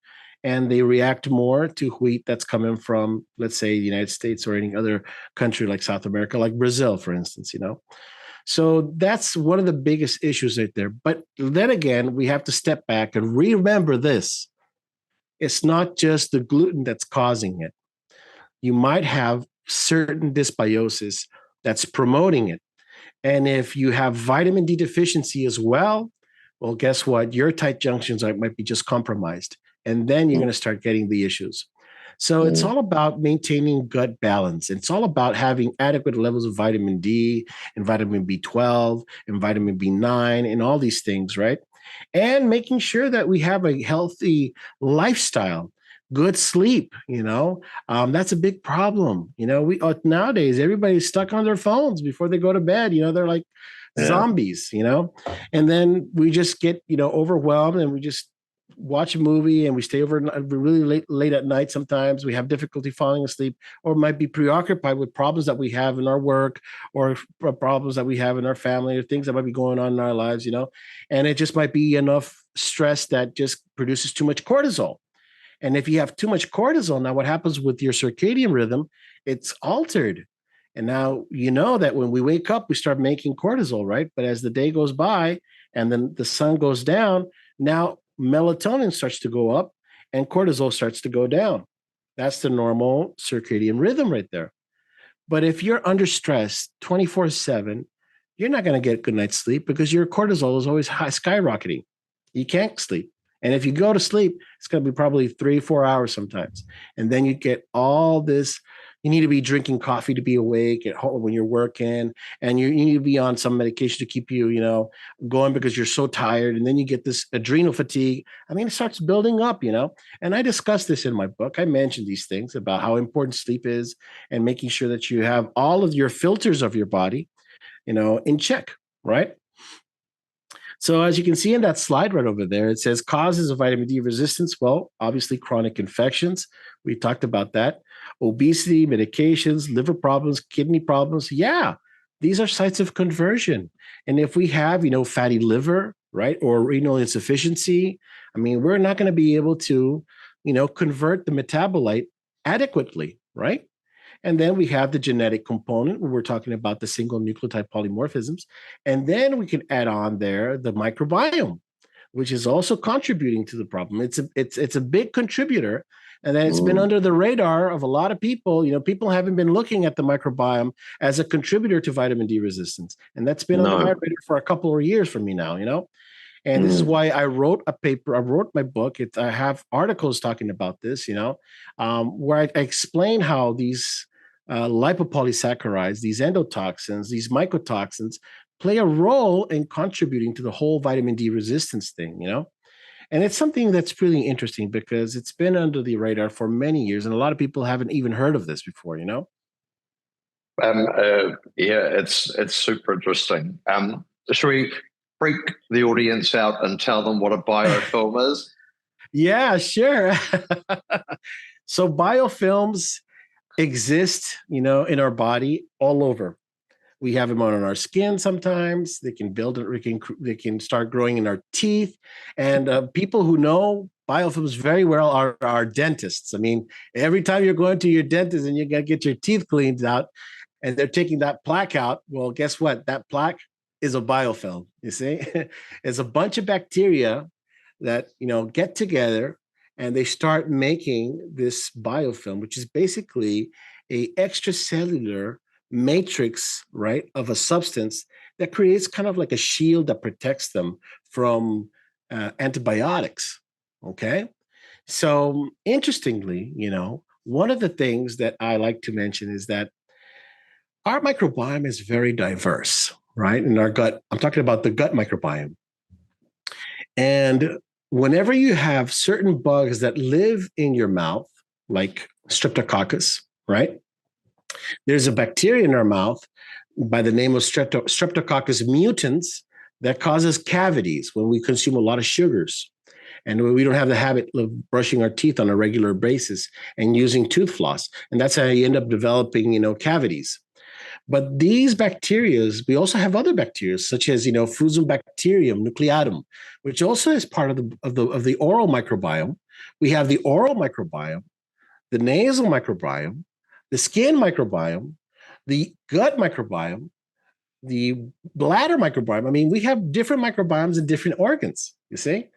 and they react more to wheat that's coming from, let's say, the United States or any other country like South America, like Brazil, for instance, So that's one of the biggest issues right there. But then again, we have to step back and remember this. It's not just the gluten that's causing it. You might have certain dysbiosis that's promoting it. And if you have vitamin D deficiency as well, guess what? Your tight junctions might be just compromised. And then you're going to start getting the issues. So it's all about maintaining gut balance. It's all about having adequate levels of vitamin D and vitamin B12 and vitamin B9 and all these things, right? And making sure that we have a healthy lifestyle, good sleep. That's a big problem. We nowadays everybody's stuck on their phones before they go to bed. They're like zombies. And then we just get overwhelmed, and we just watch a movie and we stay over really late at night. Sometimes we have difficulty falling asleep, or might be preoccupied with problems that we have in our work, or problems that we have in our family, or things that might be going on in our lives. And it just might be enough stress that just produces too much cortisol. And if you have too much cortisol, now what happens with your circadian rhythm? It's altered. And now that when we wake up, we start making cortisol, right? But as the day goes by and then the sun goes down, now melatonin starts to go up and cortisol starts to go down. That's the normal circadian rhythm right there. But if you're under stress 24/7, you're not going to get good night's sleep because your cortisol is always skyrocketing. You can't sleep. And if you go to sleep, it's going to be probably 3-4 hours sometimes. And then you get all this. You need to be drinking coffee to be awake at home when you're working, and you need to be on some medication to keep you, going because you're so tired. And then you get this adrenal fatigue. I mean, it starts building up. And I discussed this in my book. I mentioned these things about how important sleep is and making sure that you have all of your filters of your body, in check, right? So as you can see in that slide right over there, it says causes of vitamin D resistance. Well, obviously chronic infections. We talked about that. Obesity, medications, liver problems, kidney problems. Yeah, these are sites of conversion. And if we have, fatty liver, right, or renal insufficiency, I mean, we're not going to be able to, convert the metabolite adequately, right? And then we have the genetic component where we're talking about the single nucleotide polymorphisms. And then we can add on there the microbiome, which is also contributing to the problem. It's a big contributor. And then it's been under the radar of a lot of people. People haven't been looking at the microbiome as a contributor to vitamin D resistance. And that's been under my radar for a couple of years for me now. And this is why I wrote a paper. I wrote my book. I have articles talking about this, where I explain how these lipopolysaccharides, these endotoxins, these mycotoxins play a role in contributing to the whole vitamin D resistance thing, And it's something that's really interesting because it's been under the radar for many years, and a lot of people haven't even heard of this before, Yeah, it's super interesting. Should we freak the audience out and tell them what a biofilm is? Yeah, sure. So biofilms exist, in our body all over. We have them on our skin sometimes. They can build it. They can start growing in our teeth. And people who know biofilms very well are dentists. I mean, every time you're going to your dentist and you got to get your teeth cleaned out, and they're taking that plaque out, well, guess what? That plaque is a biofilm. You see, it's a bunch of bacteria that get together and they start making this biofilm, which is basically a extracellular matrix, right, of a substance that creates kind of like a shield that protects them from antibiotics. Okay. So interestingly, one of the things that I like to mention is that our microbiome is very diverse, right? In our gut, I'm talking about the gut microbiome. And whenever you have certain bugs that live in your mouth, like streptococcus, right? There's a bacteria in our mouth by the name of streptococcus mutans that causes cavities when we consume a lot of sugars. And we don't have the habit of brushing our teeth on a regular basis and using tooth floss. And that's how you end up developing, cavities. But these bacteria, we also have other bacteria, such as Fusobacterium nucleatum, which also is part of the oral microbiome. We have the oral microbiome, the nasal microbiome, the skin microbiome, the gut microbiome, the bladder microbiome. I mean, we have different microbiomes in different organs, you see?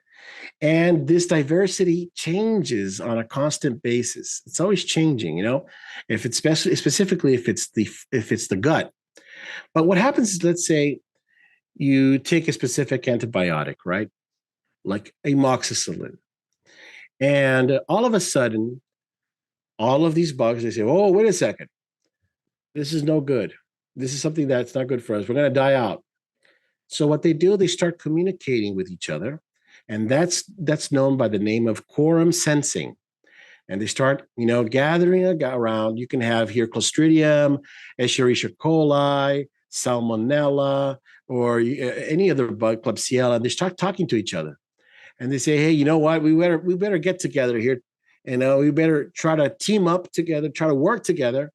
And this diversity changes on a constant basis. It's always changing, you know, if it's specifically if it's the gut. But what happens is, let's say you take a specific antibiotic, right? Like amoxicillin. And all of a sudden, all of these bugs, they say, oh, wait a second. This is no good. This is something that's not good for us. We're going to die out. So what they do, they start communicating with each other. And that's known by the name of quorum sensing. And they start, you know, gathering around. You can have here Clostridium, Escherichia coli, Salmonella, or any other bug, Klebsiella. They start talking to each other, and they say, "Hey, you know what? We better get together here, and we better try to team up together, try to work together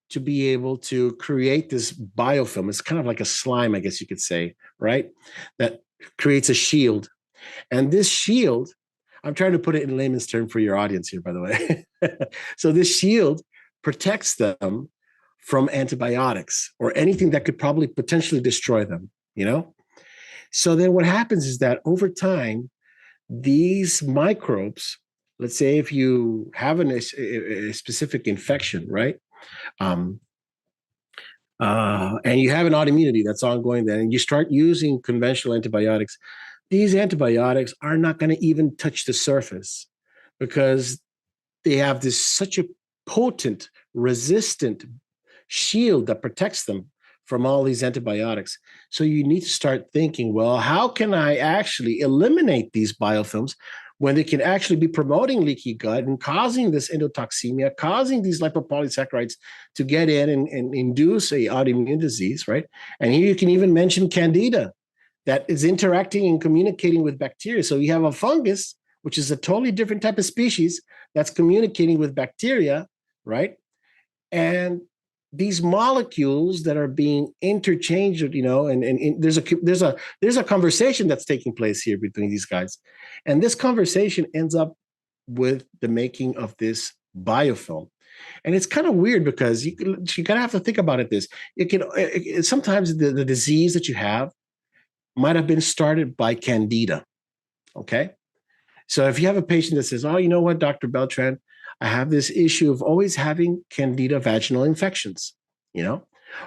to be able to create this biofilm. It's kind of like a slime, I guess you could say, right? That creates a shield, and this shield." I'm trying to put it in layman's term for your audience here, by the way. So this shield protects them from antibiotics or anything that could probably potentially destroy them, you know? So then what happens is that over time, these microbes, let's say if you have a specific infection, right? Um, and you have an autoimmunity that's ongoing then, and you start using conventional antibiotics, these antibiotics are not going to even touch the surface because they have this such a potent, resistant shield that protects them from all these antibiotics. So you need to start thinking, well, how can I actually eliminate these biofilms when they can actually be promoting leaky gut and causing this endotoxemia, causing these lipopolysaccharides to get in and induce a autoimmune disease, right? And here you can even mention candida that is interacting and communicating with bacteria. So you have a fungus, which is a totally different type of species that's communicating with bacteria, right? And these molecules that are being interchanged, you know, and there's a conversation that's taking place here between these guys, and this conversation ends up with the making of this biofilm. And it's kind of weird because you gotta have to think about it. Sometimes the disease that you have might have been started by candida. Okay. So if you have a patient that says, oh, you know what, Dr. Beltran, I have this issue of always having candida vaginal infections, you know,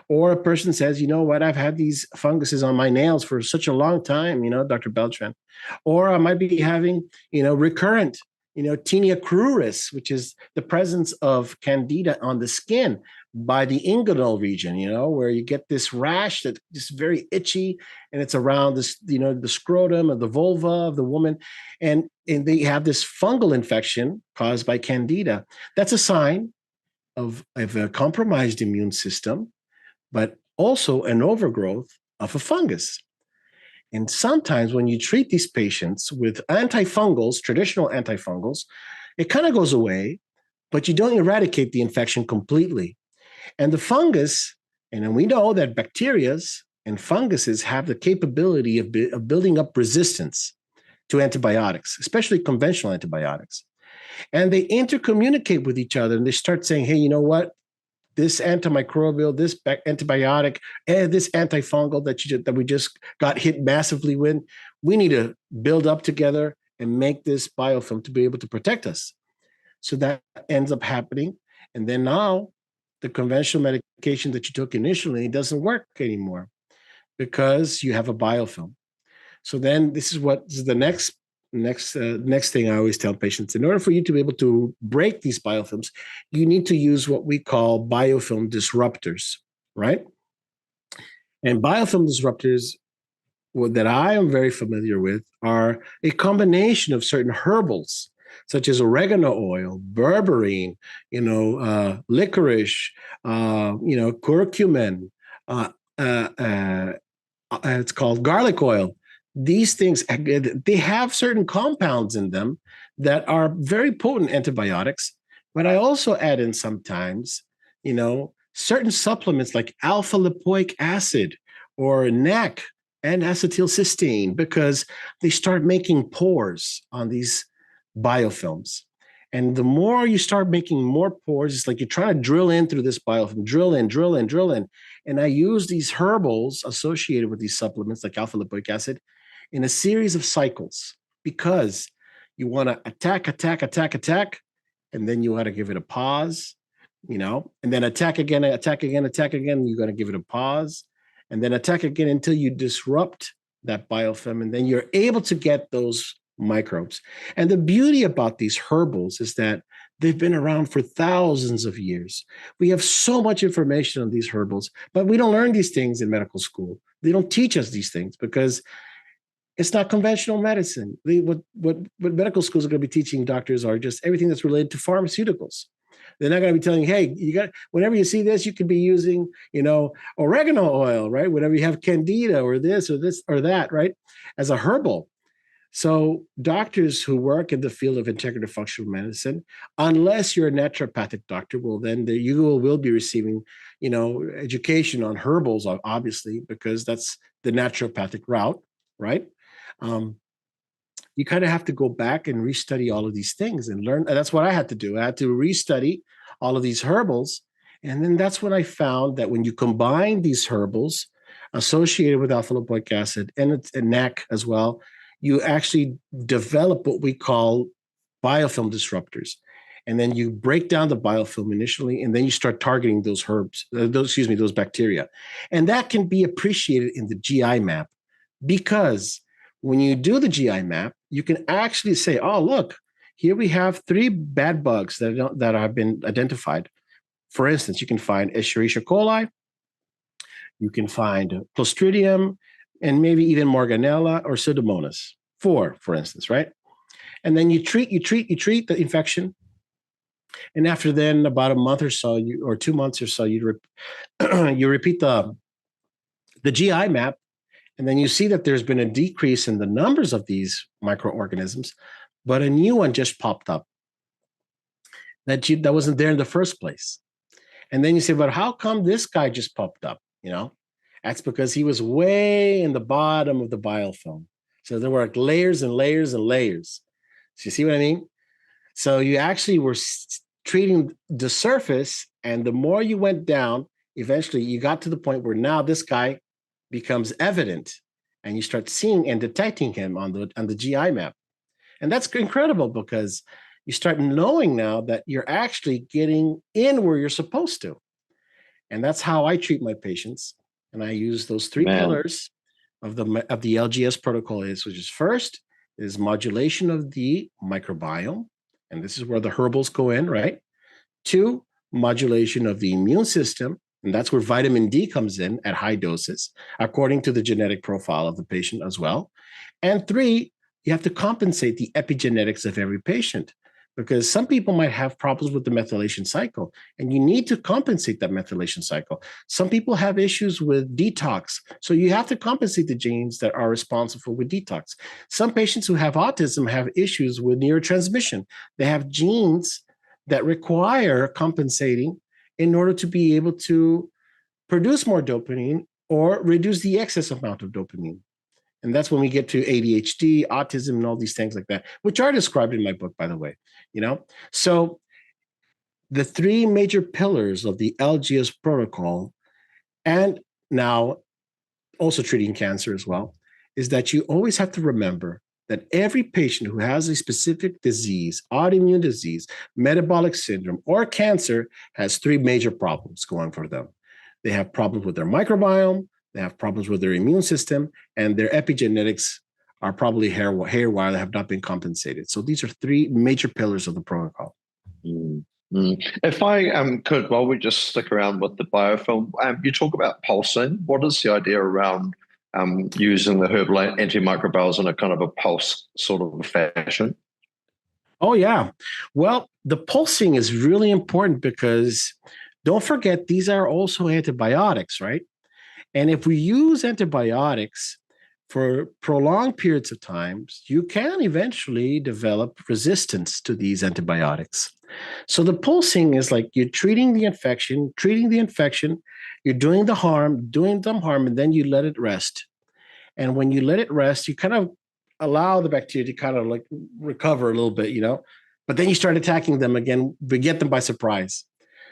or a person says, you know what, I've had these funguses on my nails for such a long time, you know, Dr. Beltran, or I might be having, you know, recurrent, you know, tinea cruris, which is the presence of candida on the skin by the inguinal region, you know, where you get this rash that's just very itchy, and it's around this, you know, the scrotum of the vulva of the woman, and they have this fungal infection caused by candida. That's a sign of a compromised immune system, but also an overgrowth of a fungus. And sometimes when you treat these patients with antifungals, traditional antifungals, it kind of goes away, but you don't eradicate the infection completely. And the fungus, and then we know that bacteria and funguses have the capability of building up resistance to antibiotics, especially conventional antibiotics. And they intercommunicate with each other, and they start saying, hey, you know what? This antimicrobial, this antibiotic, and this antifungal that we just got hit massively with, we need to build up together and make this biofilm to be able to protect us. So that ends up happening. And then now the conventional medication that you took initially doesn't work anymore because you have a biofilm. So then this is the next thing I always tell patients. In order for you to be able to break these biofilms, you need to use what we call biofilm disruptors, right? And biofilm disruptors that I am very familiar with are a combination of certain herbals, such as oregano oil, berberine, licorice, curcumin. Uh, uh, uh, it's called garlic oil. These things, they have certain compounds in them that are very potent antibiotics. But I also add in sometimes, certain supplements like alpha lipoic acid or NAC and acetylcysteine, because they start making pores on these biofilms. And the more you start making more pores, it's like you're trying to drill in through this biofilm, drill in, drill in, drill in. And I use these herbals associated with these supplements like alpha lipoic acid in a series of cycles because you want to attack, attack, attack, attack, and then you want to give it a pause, and then attack again, attack again, attack again. You got to give it a pause, and then attack again until you disrupt that biofilm, and then you're able to get those microbes. And the beauty about these herbals is that they've been around for thousands of years. We have so much information on these herbals, but we don't learn these things in medical school. They don't teach us these things because it's not conventional medicine. What medical schools are going to be teaching doctors are just everything that's related to pharmaceuticals. They're not going to be telling you, hey, you got whenever you see this, you could be using, oregano oil, right? Whenever you have candida or this or that, right? As a herbal. So doctors who work in the field of integrative functional medicine, unless you're a naturopathic doctor, well, then you will be receiving, education on herbals, obviously, because that's the naturopathic route, right? You kind of have to go back and restudy all of these things and learn. And that's what I had to do. I had to restudy all of these herbals. And then that's when I found that when you combine these herbals associated with alpha lipoic acid and NAC as well, you actually develop what we call biofilm disruptors. And then you break down the biofilm initially, and then you start targeting those those bacteria. And that can be appreciated in the GI map because when you do the GI map, you can actually say, oh, look, here we have 3 bad bugs that have been identified. For instance, you can find Escherichia coli, you can find Clostridium, and maybe even Morganella or Pseudomonas, 4, for instance, right? And then you treat the infection. And after then, about a month or so, or 2 months or so, you repeat the GI map. And then you see that there's been a decrease in the numbers of these microorganisms, but a new one just popped up that wasn't there in the first place. And then you say, but how come this guy just popped up? That's because he was way in the bottom of the biofilm. So there were layers and layers and layers. So you see what I mean? So you actually were treating the surface, and the more you went down, eventually you got to the point where now this guy becomes evident, and you start seeing and detecting him on the GI map. And that's incredible because you start knowing now that you're actually getting in where you're supposed to. And that's how I treat my patients. And I use those 3 pillars of the LGS protocol which is first is modulation of the microbiome. And this is where the herbals go in, right? 2, modulation of the immune system. And that's where vitamin D comes in at high doses, according to the genetic profile of the patient as well. And 3, you have to compensate the epigenetics of every patient because some people might have problems with the methylation cycle, and you need to compensate that methylation cycle. Some people have issues with detox, so you have to compensate the genes that are responsible with detox. Some patients who have autism have issues with neurotransmission. They have genes that require compensating in order to be able to produce more dopamine or reduce the excess amount of dopamine. And that's when we get to ADHD, autism, and all these things like that, which are described in my book, by the way. So the 3 major pillars of the LGS protocol, and now also treating cancer as well, is that you always have to remember that every patient who has a specific disease, autoimmune disease, metabolic syndrome, or cancer has 3 major problems going for them. They have problems with their microbiome, they have problems with their immune system, and their epigenetics are probably haywire that have not been compensated. So these are 3 major pillars of the protocol. If I could, while we just stick around with the biofilm, you talk about pulsing. What is the idea around using the herbal antimicrobials in a kind of a pulse sort of fashion? Oh, yeah. Well, the pulsing is really important because don't forget, these are also antibiotics, right? And if we use antibiotics for prolonged periods of time, you can eventually develop resistance to these antibiotics. So the pulsing is like you're treating the infection, you're doing them harm, and then you let it rest. And when you let it rest, you kind of allow the bacteria to kind of like recover a little bit, But then you start attacking them again, we get them by surprise.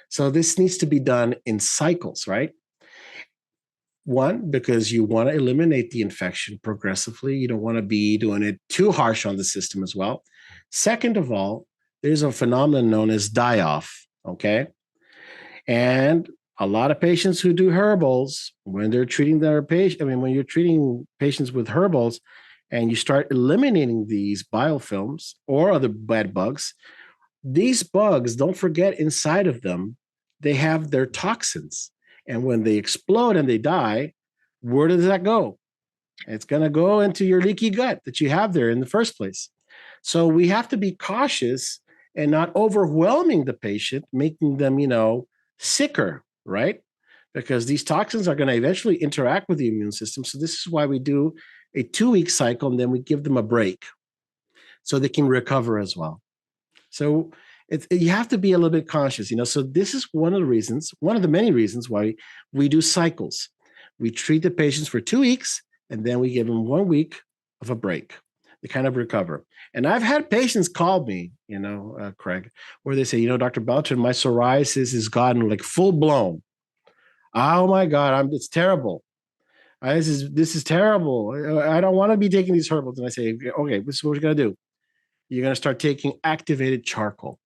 So this needs to be done in cycles, right? One, because you want to eliminate the infection progressively. You don't want to be doing it too harsh on the system as well. Second of all, there's a phenomenon known as die off. Okay. And a lot of patients who do herbals, when they're treating their patient, I mean, when you're treating patients with herbals and you start eliminating these biofilms or other bad bugs, these bugs, don't forget, inside of them, they have their toxins. And when they explode and they die, where does that go? It's going to go into your leaky gut that you have there in the first place. So we have to be cautious and not overwhelming the patient, making them, sicker, right? Because these toxins are going to eventually interact with the immune system. So this is why we do a 2-week cycle and then we give them a break so they can recover as well. So you have to be a little bit conscious, So this is one of the many reasons why we do cycles. We treat the patients for 2 weeks, and then we give them 1 week of a break. They kind of recover. And I've had patients call me, Craig, where they say, Dr. Beltran, my psoriasis has gotten like full blown. Oh my God, it's terrible. This is terrible. I don't want to be taking these herbals. And I say, okay, this is what we're going to do. You're going to start taking activated charcoal,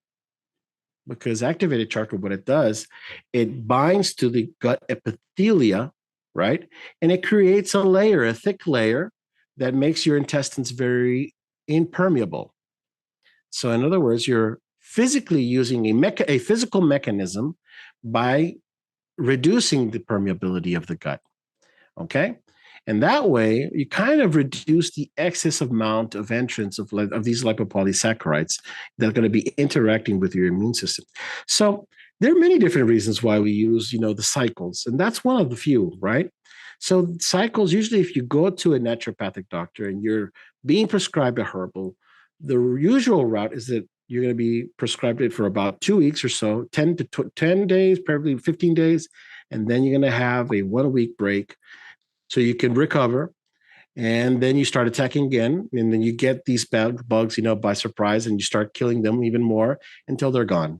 because activated charcoal, what it does, it binds to the gut epithelia, right? And it creates a thick layer that makes your intestines very impermeable. So in other words, you're physically using a physical mechanism by reducing the permeability of the gut. Okay. And that way, you kind of reduce the excess amount of entrance of these lipopolysaccharides that are going to be interacting with your immune system. So there are many different reasons why we use, the cycles, and that's one of the few, right? So cycles, usually if you go to a naturopathic doctor and you're being prescribed a herbal, the usual route is that you're going to be prescribed it for about 2 weeks or so, 10 to 10 days, probably 15 days, and then you're going to have a 1-week break so you can recover, and then you start attacking again, and then you get these bad bugs, by surprise, and you start killing them even more until they're gone.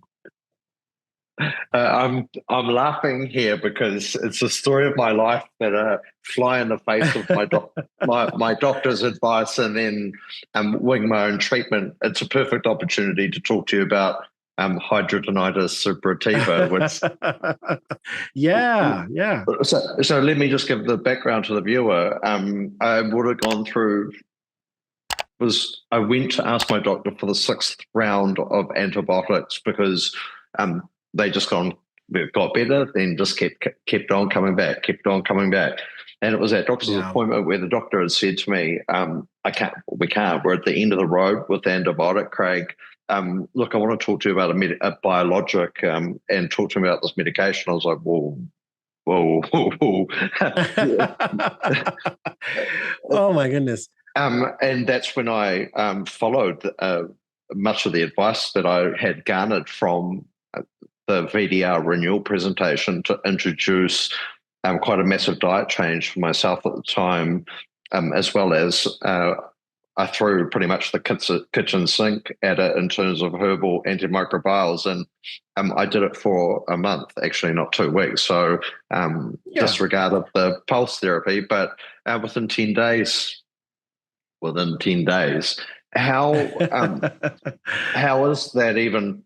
I'm laughing here because it's a story of my life that fly in the face of my doctor's advice, and then wing my own treatment. It's a perfect opportunity to talk to you about hidradenitis suppurativa, which yeah. So let me just give the background to the viewer. I would have gone through. I went to ask my doctor for the 6th round of antibiotics because they just got better, then just kept on coming back, and it was at doctor's appointment where the doctor had said to me, we can't. We're at the end of the road with the antibiotic, Craig. Look, I want to talk to you about a biologic and talk to me about this medication. I was like, whoa. Oh my goodness. And that's when I followed much of the advice that I had garnered from the VDR renewal presentation to introduce quite a massive diet change for myself at the time, as well as I threw pretty much the kitchen sink at it in terms of herbal antimicrobials, and I did it for a month, actually, not 2 weeks. So disregarded the pulse therapy, but within 10 days, how is that even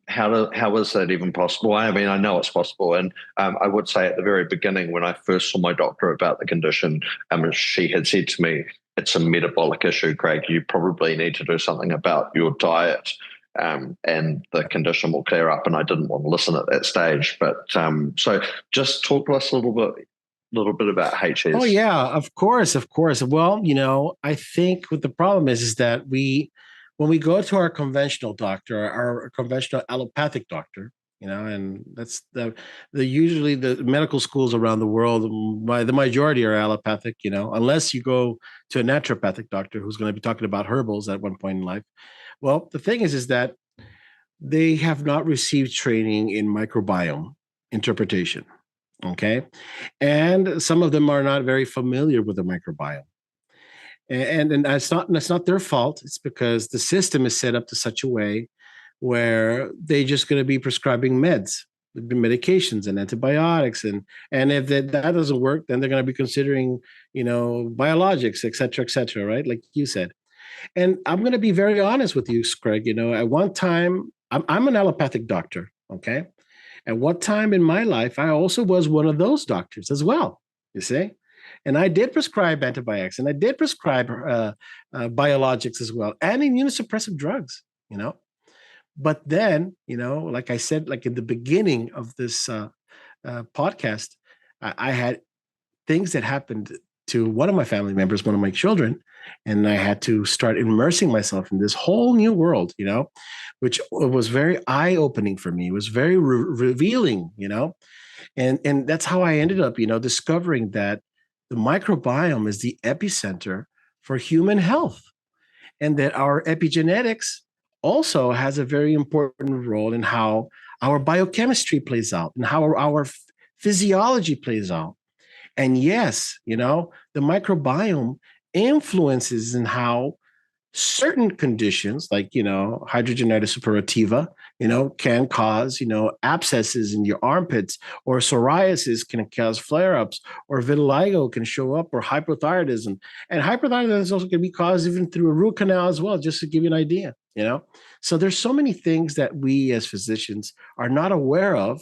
possible? I mean, I know it's possible, and I would say at the very beginning when I first saw my doctor about the condition, she had said to me, "It's a metabolic issue, Craig. You probably need to do something about your diet, and the condition will clear up." And I didn't want to listen at that stage, but so just talk to us a little bit about HS. Oh yeah, of course. Well, I think what the problem is that when we go to our conventional doctor, our conventional allopathic doctor, and that's usually the medical schools around the world, the majority are allopathic, unless you go to a naturopathic doctor who's going to be talking about herbals at one point in life. Well, the thing is that they have not received training in microbiome interpretation. Okay. And some of them are not very familiar with the microbiome. And that's not their fault. It's because the system is set up to such a way where they're just going to be prescribing medications and antibiotics, and if that doesn't work, then they're going to be considering, biologics, et cetera, right? Like you said. And I'm going to be very honest with you, Craig. At one time, I'm an allopathic doctor. Okay. At one time in my life, I also was one of those doctors as well. You see, and I did prescribe antibiotics, and I did prescribe biologics as well, and immunosuppressive drugs. You know, but then, like I said, like in the beginning of this podcast, I had things that happened to one of my family members, one of my children, and I had to start immersing myself in this whole new world, which was very eye opening for me. It was very revealing, and that's how I ended up, discovering that the microbiome is the epicenter for human health, and that our epigenetics also has a very important role in how our biochemistry plays out and how our physiology plays out. And yes, the microbiome influences in how certain conditions like, hidradenitis suppurativa, can cause, abscesses in your armpits, or psoriasis can cause flare-ups, or vitiligo can show up, or hypothyroidism. And hypothyroidism is also going to be caused even through a root canal as well, just to give you an idea, So there's so many things that we as physicians are not aware of,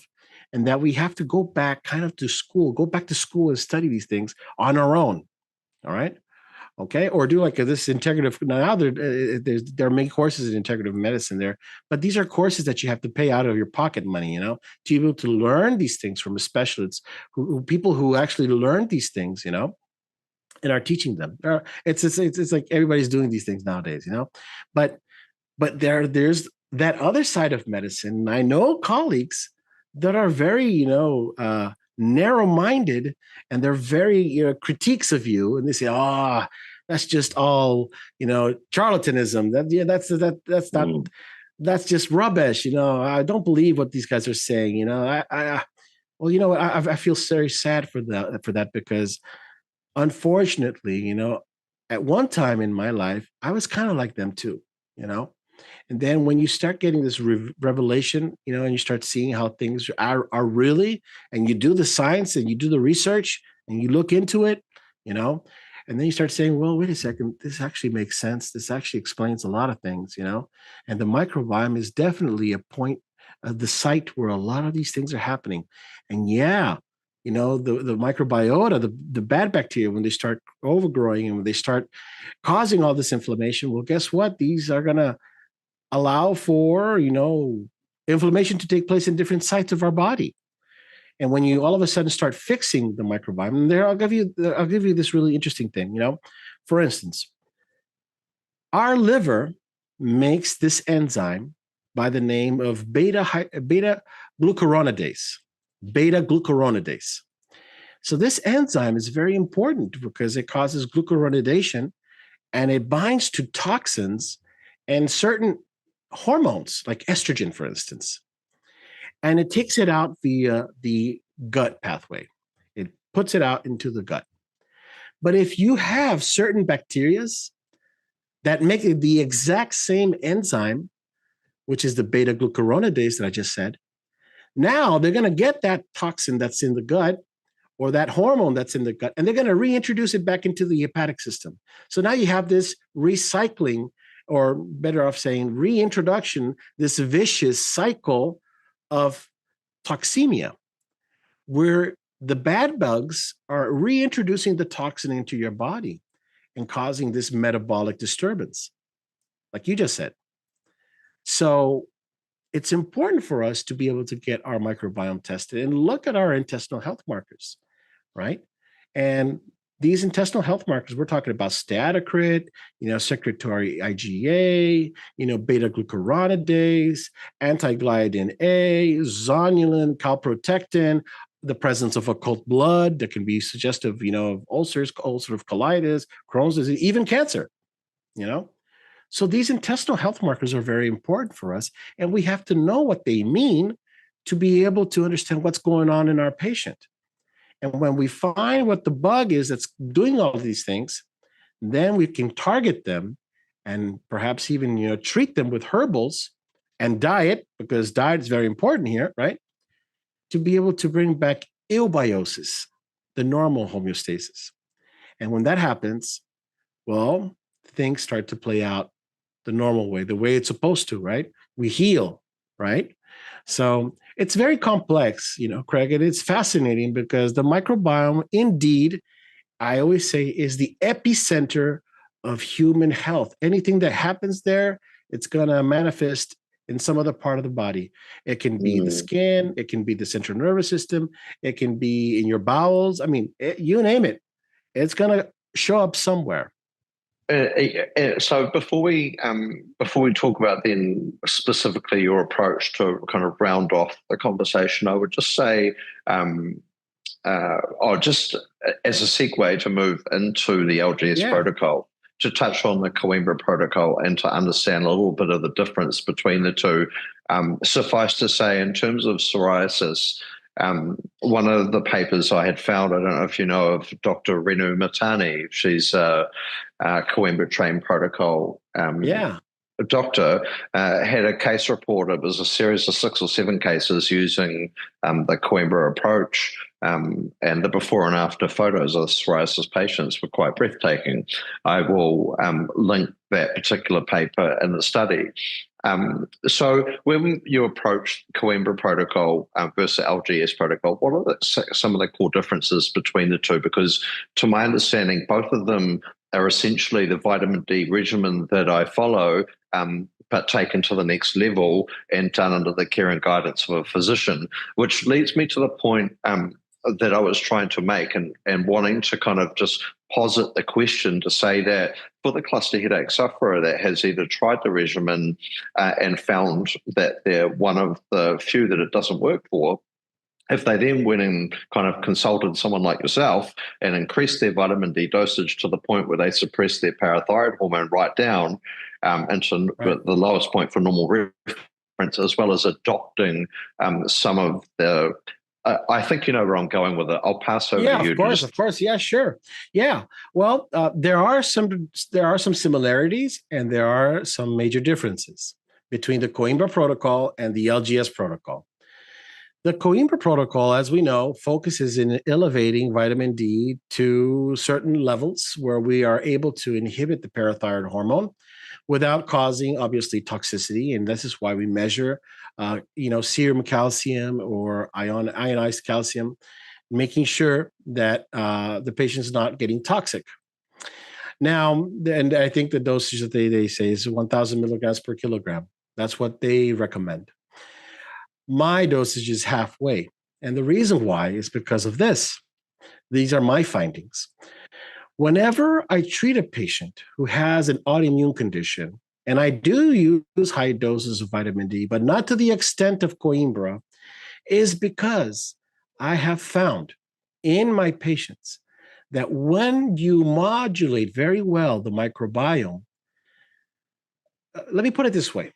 and that we have to go back to school and study these things on our own. All right. Okay. Or do like this integrative. Now there are many courses in integrative medicine there, but these are courses that you have to pay out of your pocket money, to be able to learn these things from a specialist, people who actually learn these things, and are teaching them. It's like everybody's doing these things nowadays, but there's that other side of medicine. I know colleagues that are very, narrow-minded, and they're very, critiques of you, and they say, that's just all, charlatanism. That's not, that's just rubbish. I don't believe what these guys are saying. Well, I feel very sad for that, because unfortunately, at one time in my life, I was kind of like them too, and then when you start getting this revelation, and you start seeing how things are really, and you do the science and you do the research and you look into it, and then you start saying, well, wait a second, this actually makes sense. This actually explains a lot of things, and the microbiome is definitely a point of the site where a lot of these things are happening. And yeah, the microbiota, the bad bacteria, when they start overgrowing and when they start causing all this inflammation, well, guess what? These are going to allow for, inflammation to take place in different sites of our body. And when you all of a sudden start fixing the microbiome, and there I'll give you this really interesting thing, For instance, our liver makes this enzyme by the name of beta glucuronidase. Beta glucuronidase. So this enzyme is very important because it causes glucuronidation, and it binds to toxins and certain hormones like estrogen, for instance, and it takes it out via the gut pathway. It puts it out into the gut. But if you have certain bacteria that make the exact same enzyme, which is the beta glucuronidase that I just said, now they're going to get that toxin that's in the gut, or that hormone that's in the gut, and they're going to reintroduce it back into the hepatic system. So now you have this recycling, or better off saying reintroduction, this vicious cycle of toxemia, where the bad bugs are reintroducing the toxin into your body and causing this metabolic disturbance, like you just said. So it's important for us to be able to get our microbiome tested and look at our intestinal health markers, right? And these intestinal health markers, we're talking about steatocrit, secretory IgA, beta glucuronidase, anti-gliadin A, zonulin, calprotectin, the presence of occult blood that can be suggestive, of ulcers, ulcerative colitis, Crohn's disease, even cancer, So these intestinal health markers are very important for us, and we have to know what they mean to be able to understand what's going on in our patient. And when we find what the bug is that's doing all of these things, then we can target them and perhaps even, treat them with herbals and diet, because diet is very important here, right? To be able to bring back eubiosis, the normal homeostasis. And when that happens, well, things start to play out the normal way, the way it's supposed to, right? We heal, right? So it's very complex, Craig, and it's fascinating because the microbiome, indeed, I always say, is the epicenter of human health. Anything that happens there, it's going to manifest in some other part of the body. It can be the skin, it can be the central nervous system, it can be in your bowels. I mean, you name it, it's going to show up somewhere. So before we talk about then specifically your approach to kind of round off the conversation, I would just say, just as a segue to move into the LGS protocol, to touch on the Coimbra protocol and to understand a little bit of the difference between the two. Suffice to say, in terms of psoriasis, one of the papers I had found, I don't know if you know of Dr. Renu Matani. She's a Coimbra trained protocol doctor, had a case report. It was a series of 6 or 7 cases using the Coimbra approach, and the before and after photos of psoriasis patients were quite breathtaking. I will link that particular paper in the study. So when you approach Coimbra protocol versus LGS protocol, what are some of the core differences between the two? Because to my understanding, both of them are essentially the vitamin D regimen that I follow, but taken to the next level and done under the care and guidance of a physician, which leads me to the point that I was trying to make and wanting to kind of just posit the question to say that for the cluster headache sufferer that has either tried the regimen and found that they're one of the few that it doesn't work for, if they then went and kind of consulted someone like yourself and increased their vitamin D dosage to the point where they suppress their parathyroid hormone right down into the lowest point for normal reference, as well as adopting some of the I think you know where I'm going with it. I'll pass over to you. Of course. Yeah, sure. Yeah. Well, there are some similarities and there are some major differences between the Coimbra protocol and the LGS protocol. The Coimbra protocol, as we know, focuses in elevating vitamin D to certain levels where we are able to inhibit the parathyroid hormone without causing, obviously, toxicity. And this is why we measure, serum calcium or ionized calcium, making sure that the patient is not getting toxic. Now, and I think the dosage that they say is 1,000 milligrams per kilogram. That's what they recommend. My dosage is halfway. And the reason why is because of this. These are my findings. Whenever I treat a patient who has an autoimmune condition, and I do use high doses of vitamin D, but not to the extent of Coimbra, is because I have found in my patients that when you modulate very well the microbiome, let me put it this way.